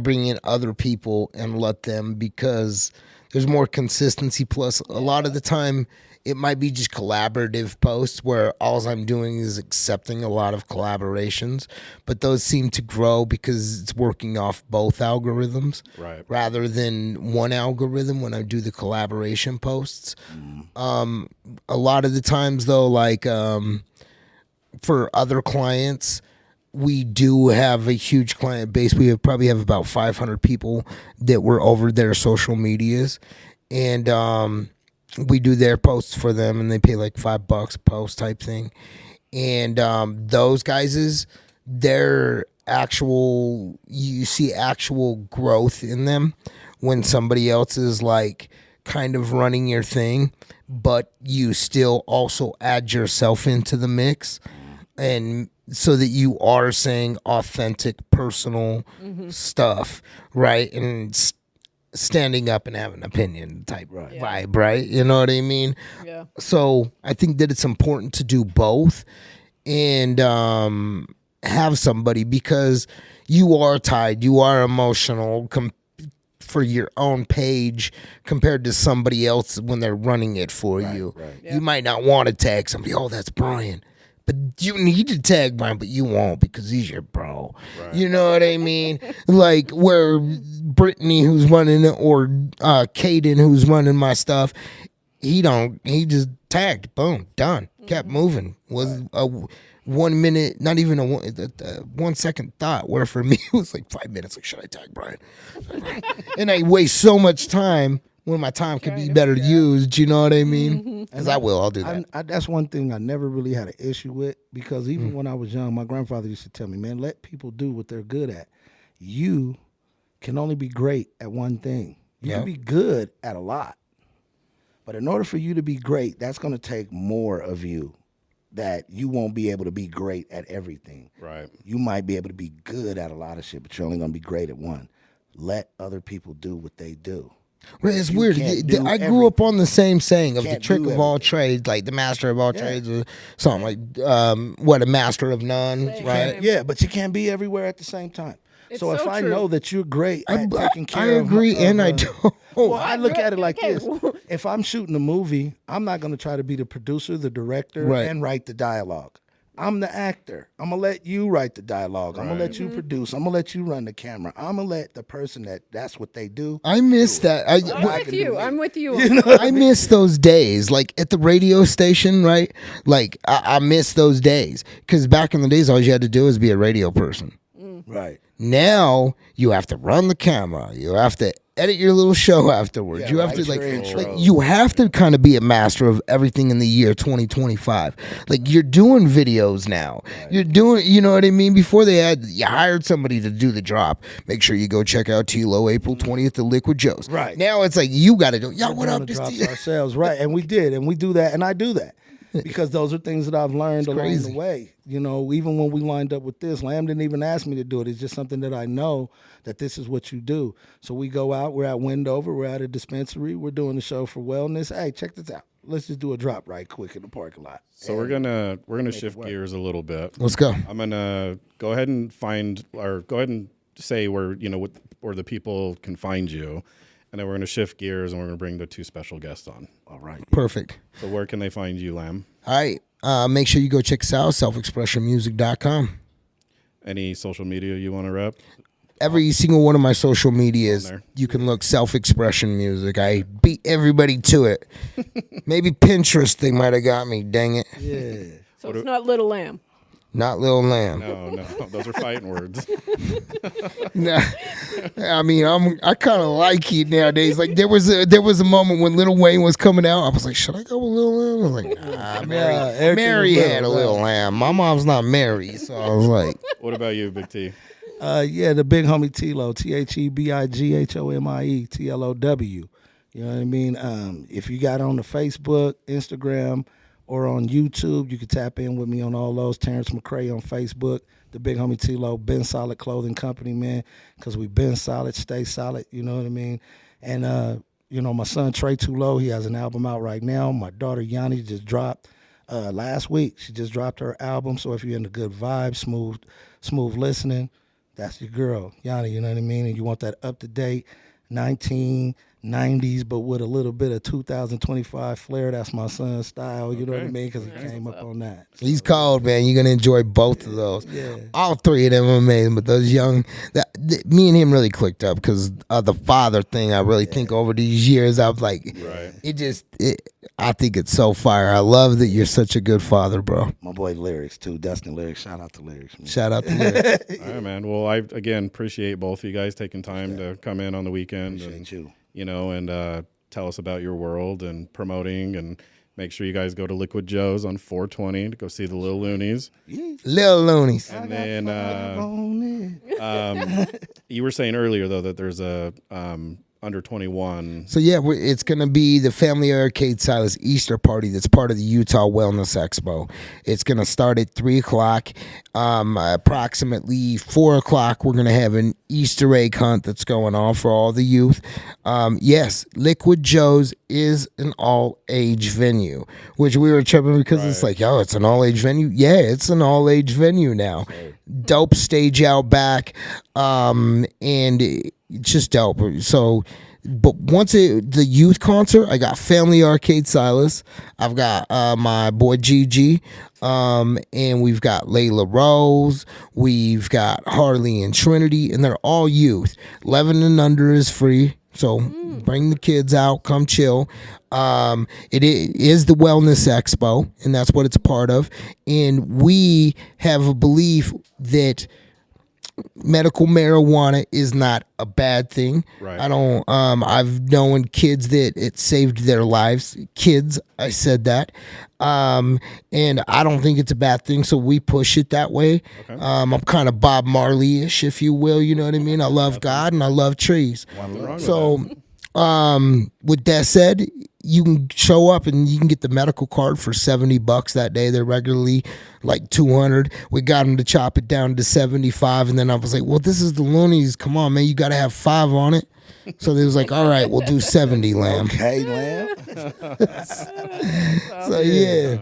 bring in other people and let them because there's more consistency. Plus, a lot of the time, it might be just collaborative posts where all I'm doing is accepting a lot of collaborations, but those seem to grow because it's working off both algorithms Right. rather than one algorithm when I do the collaboration posts. A lot of the times, though, like for other clients, we do have a huge client base. We probably have about 500 people that were over their social medias, and we do their posts for them, and they pay like $5 a post type thing. And those guys, their actual, you see actual growth in them when somebody else is like kind of running your thing, but you still also add yourself into the mix, and so that you are saying authentic, personal stuff, right? And standing up and having an opinion type vibe, right? You know what I mean? Yeah. So I think that it's important to do both and have somebody, because you are tied, you are emotional for your own page compared to somebody else when they're running it for you. Right. You might not want to tag somebody, oh, that's Brian. But you need to tag Brian, but you won't because he's your bro. Right. You know what I mean? Like where Brittany, who's running it, or Caden, who's running my stuff, he just tagged, boom, done. Kept moving. Was a 1 minute, not even a 1 second thought. Where for me it was like 5 minutes. Like, should I tag Brian? And I waste so much time when my time could be better used. You know what I mean? Because I'll do that. That's one thing I never really had an issue with, because even when I was young, my grandfather used to tell me, man, let people do what they're good at. You can only be great at one thing. You can be good at a lot. But in order for you to be great, that's going to take more of you, that you won't be able to be great at everything. Right. You might be able to be good at a lot of shit, but you're only going to be great at one. Let other people do what they do. Right, it's You weird. can't do I grew up on the same saying of the Can't trick do of all everything. trades, like the master of all trades, or something like a master of none, right? Yeah, but you can't be everywhere at the same time. It's So if so I true. know that you're great at taking care I of... agree, and I don't. Well, I look at it like Okay. this. If I'm shooting a movie, I'm not going to try to be the producer, the director, Right. and write the dialogue. I'm the actor. I'm going to let you write the dialogue. I'm going to let you produce. I'm going to let you run the camera. I'm going to let the person that's what they do. I miss that. I'm with you. I miss those days, like at the radio station, right? Like I miss those days, because back in the days, all you had to do was be a radio person. Right. Now you have to run the camera. You have to edit your little show afterwards. Yeah, you have write to your intro. you have to kind of be a master of everything in the year 2025. Like you're doing videos now. Right. You're doing, you know what I mean? Before you hired somebody to do the drop. Make sure you go check out Tilo April 20th at Liquid Joe's. Right. Now it's like you got to do. Yo, We're what doing up? the This drops T- ourselves, right? And we did, and we do that, and I do that because those are things that I've learned along crazy. the way. You know, even when we lined up with this, Lamb didn't even ask me to do it. It's just something that I know that this is what you do. So we go out. We're at Wendover. We're at a dispensary. We're doing the show for wellness. Hey, check this out. let's just do a drop right quick in the parking lot. So we're gonna shift gears a little bit. Let's go. I'm gonna go ahead and go ahead and say where where the people can find you, and then we're gonna shift gears and we're gonna bring the two special guests on. All right. Perfect. So where can they find you, Lamb? All right. Make sure you go check us out, selfexpressionmusic.com. Any social media you want to rep? Every single one of my social medias, there. you can look self-expression music. I beat everybody to it. Maybe Pinterest thing might have got me, dang it. Yeah. So it's not Little Lamb. Not Lil Lamb. No, those are fighting words. Nah, I mean, I kind of like it nowadays. Like there was a moment when Lil Wayne was coming out. I was like, should I go with Lil Lamb? I was like, nah, Mary had a Lil Lamb. My mom's not Mary, so I was like, What about you, Big T? Yeah, the big homie T-Lo, TheBigHomie, TLOW. You know what I mean? If you got on the Facebook, Instagram, or on YouTube, you can tap in with me on all those. Terrence McCray on Facebook, the big homie T-Lo, Been Solid Clothing Company, man, because we been solid, stay solid, you know what I mean? And, my son Trey Tulo, he has an album out right now. My daughter Yanni just dropped last week. She just dropped her album, so if you're into good vibes, smooth listening, that's your girl, Yanni, you know what I mean? And you want that up-to-date 1990s, but with a little bit of 2025 flair. That's my son's style, you know what I mean? Because he came up on that. he's cold, man. You're gonna enjoy both of those. Yeah. All three of them are amazing, but those young, me and him really clicked up because the father thing. I really think over these years, I was like, Right. I think it's so fire. I love that you're such a good father, bro. My boy Lyrics too, Dustin Lyrics. Shout out to Lyrics, man. Shout out to you. All right, man. Well, I again appreciate both of you guys taking time to come in on the weekend. Appreciate you. And tell us about your world and promoting, and make sure you guys go to Liquid Joe's on 420 to go see the Lil Loonies. Lil Loonies. And then you were saying earlier though that there's a under 21. So yeah, it's gonna be the Family Arcade Silas Easter party. That's part of the Utah Wellness Expo. It's gonna start at 3:00. Approximately 4:00, we're gonna have an Easter egg hunt that's going on for all the youth. Yes, Liquid Joe's is an all-age venue, which we were tripping because it's like, yo, it's an all-age venue. Yeah, it's an all-age venue now. Dope stage out back, and it's just dope. So, but once the youth concert, I got Family Arcade Silas. I've got my boy Gigi, and we've got Layla Rose. We've got Harley and Trinity, and they're all youth. 11 and under is free. So bring the kids out, come chill. It is the Wellness Expo, and that's what it's a part of. And we have a belief that medical marijuana is not a bad thing. Right. I've known kids that it saved their lives. Kids, I said that. And I don't think it's a bad thing, so we push it that way. Okay. I'm kind of Bob Marley-ish, if you will, you know what I mean? I love God and I love trees. So, with that said, you can show up and you can get the medical card for $70 that day. They're regularly like $200. We got them to chop it down to $75, and then I was like, well, this is the Loonies. Come on, man, you got to have 5 on it. So they was like, all right, we'll do 70, Lamb. Okay, Lamb. So yeah.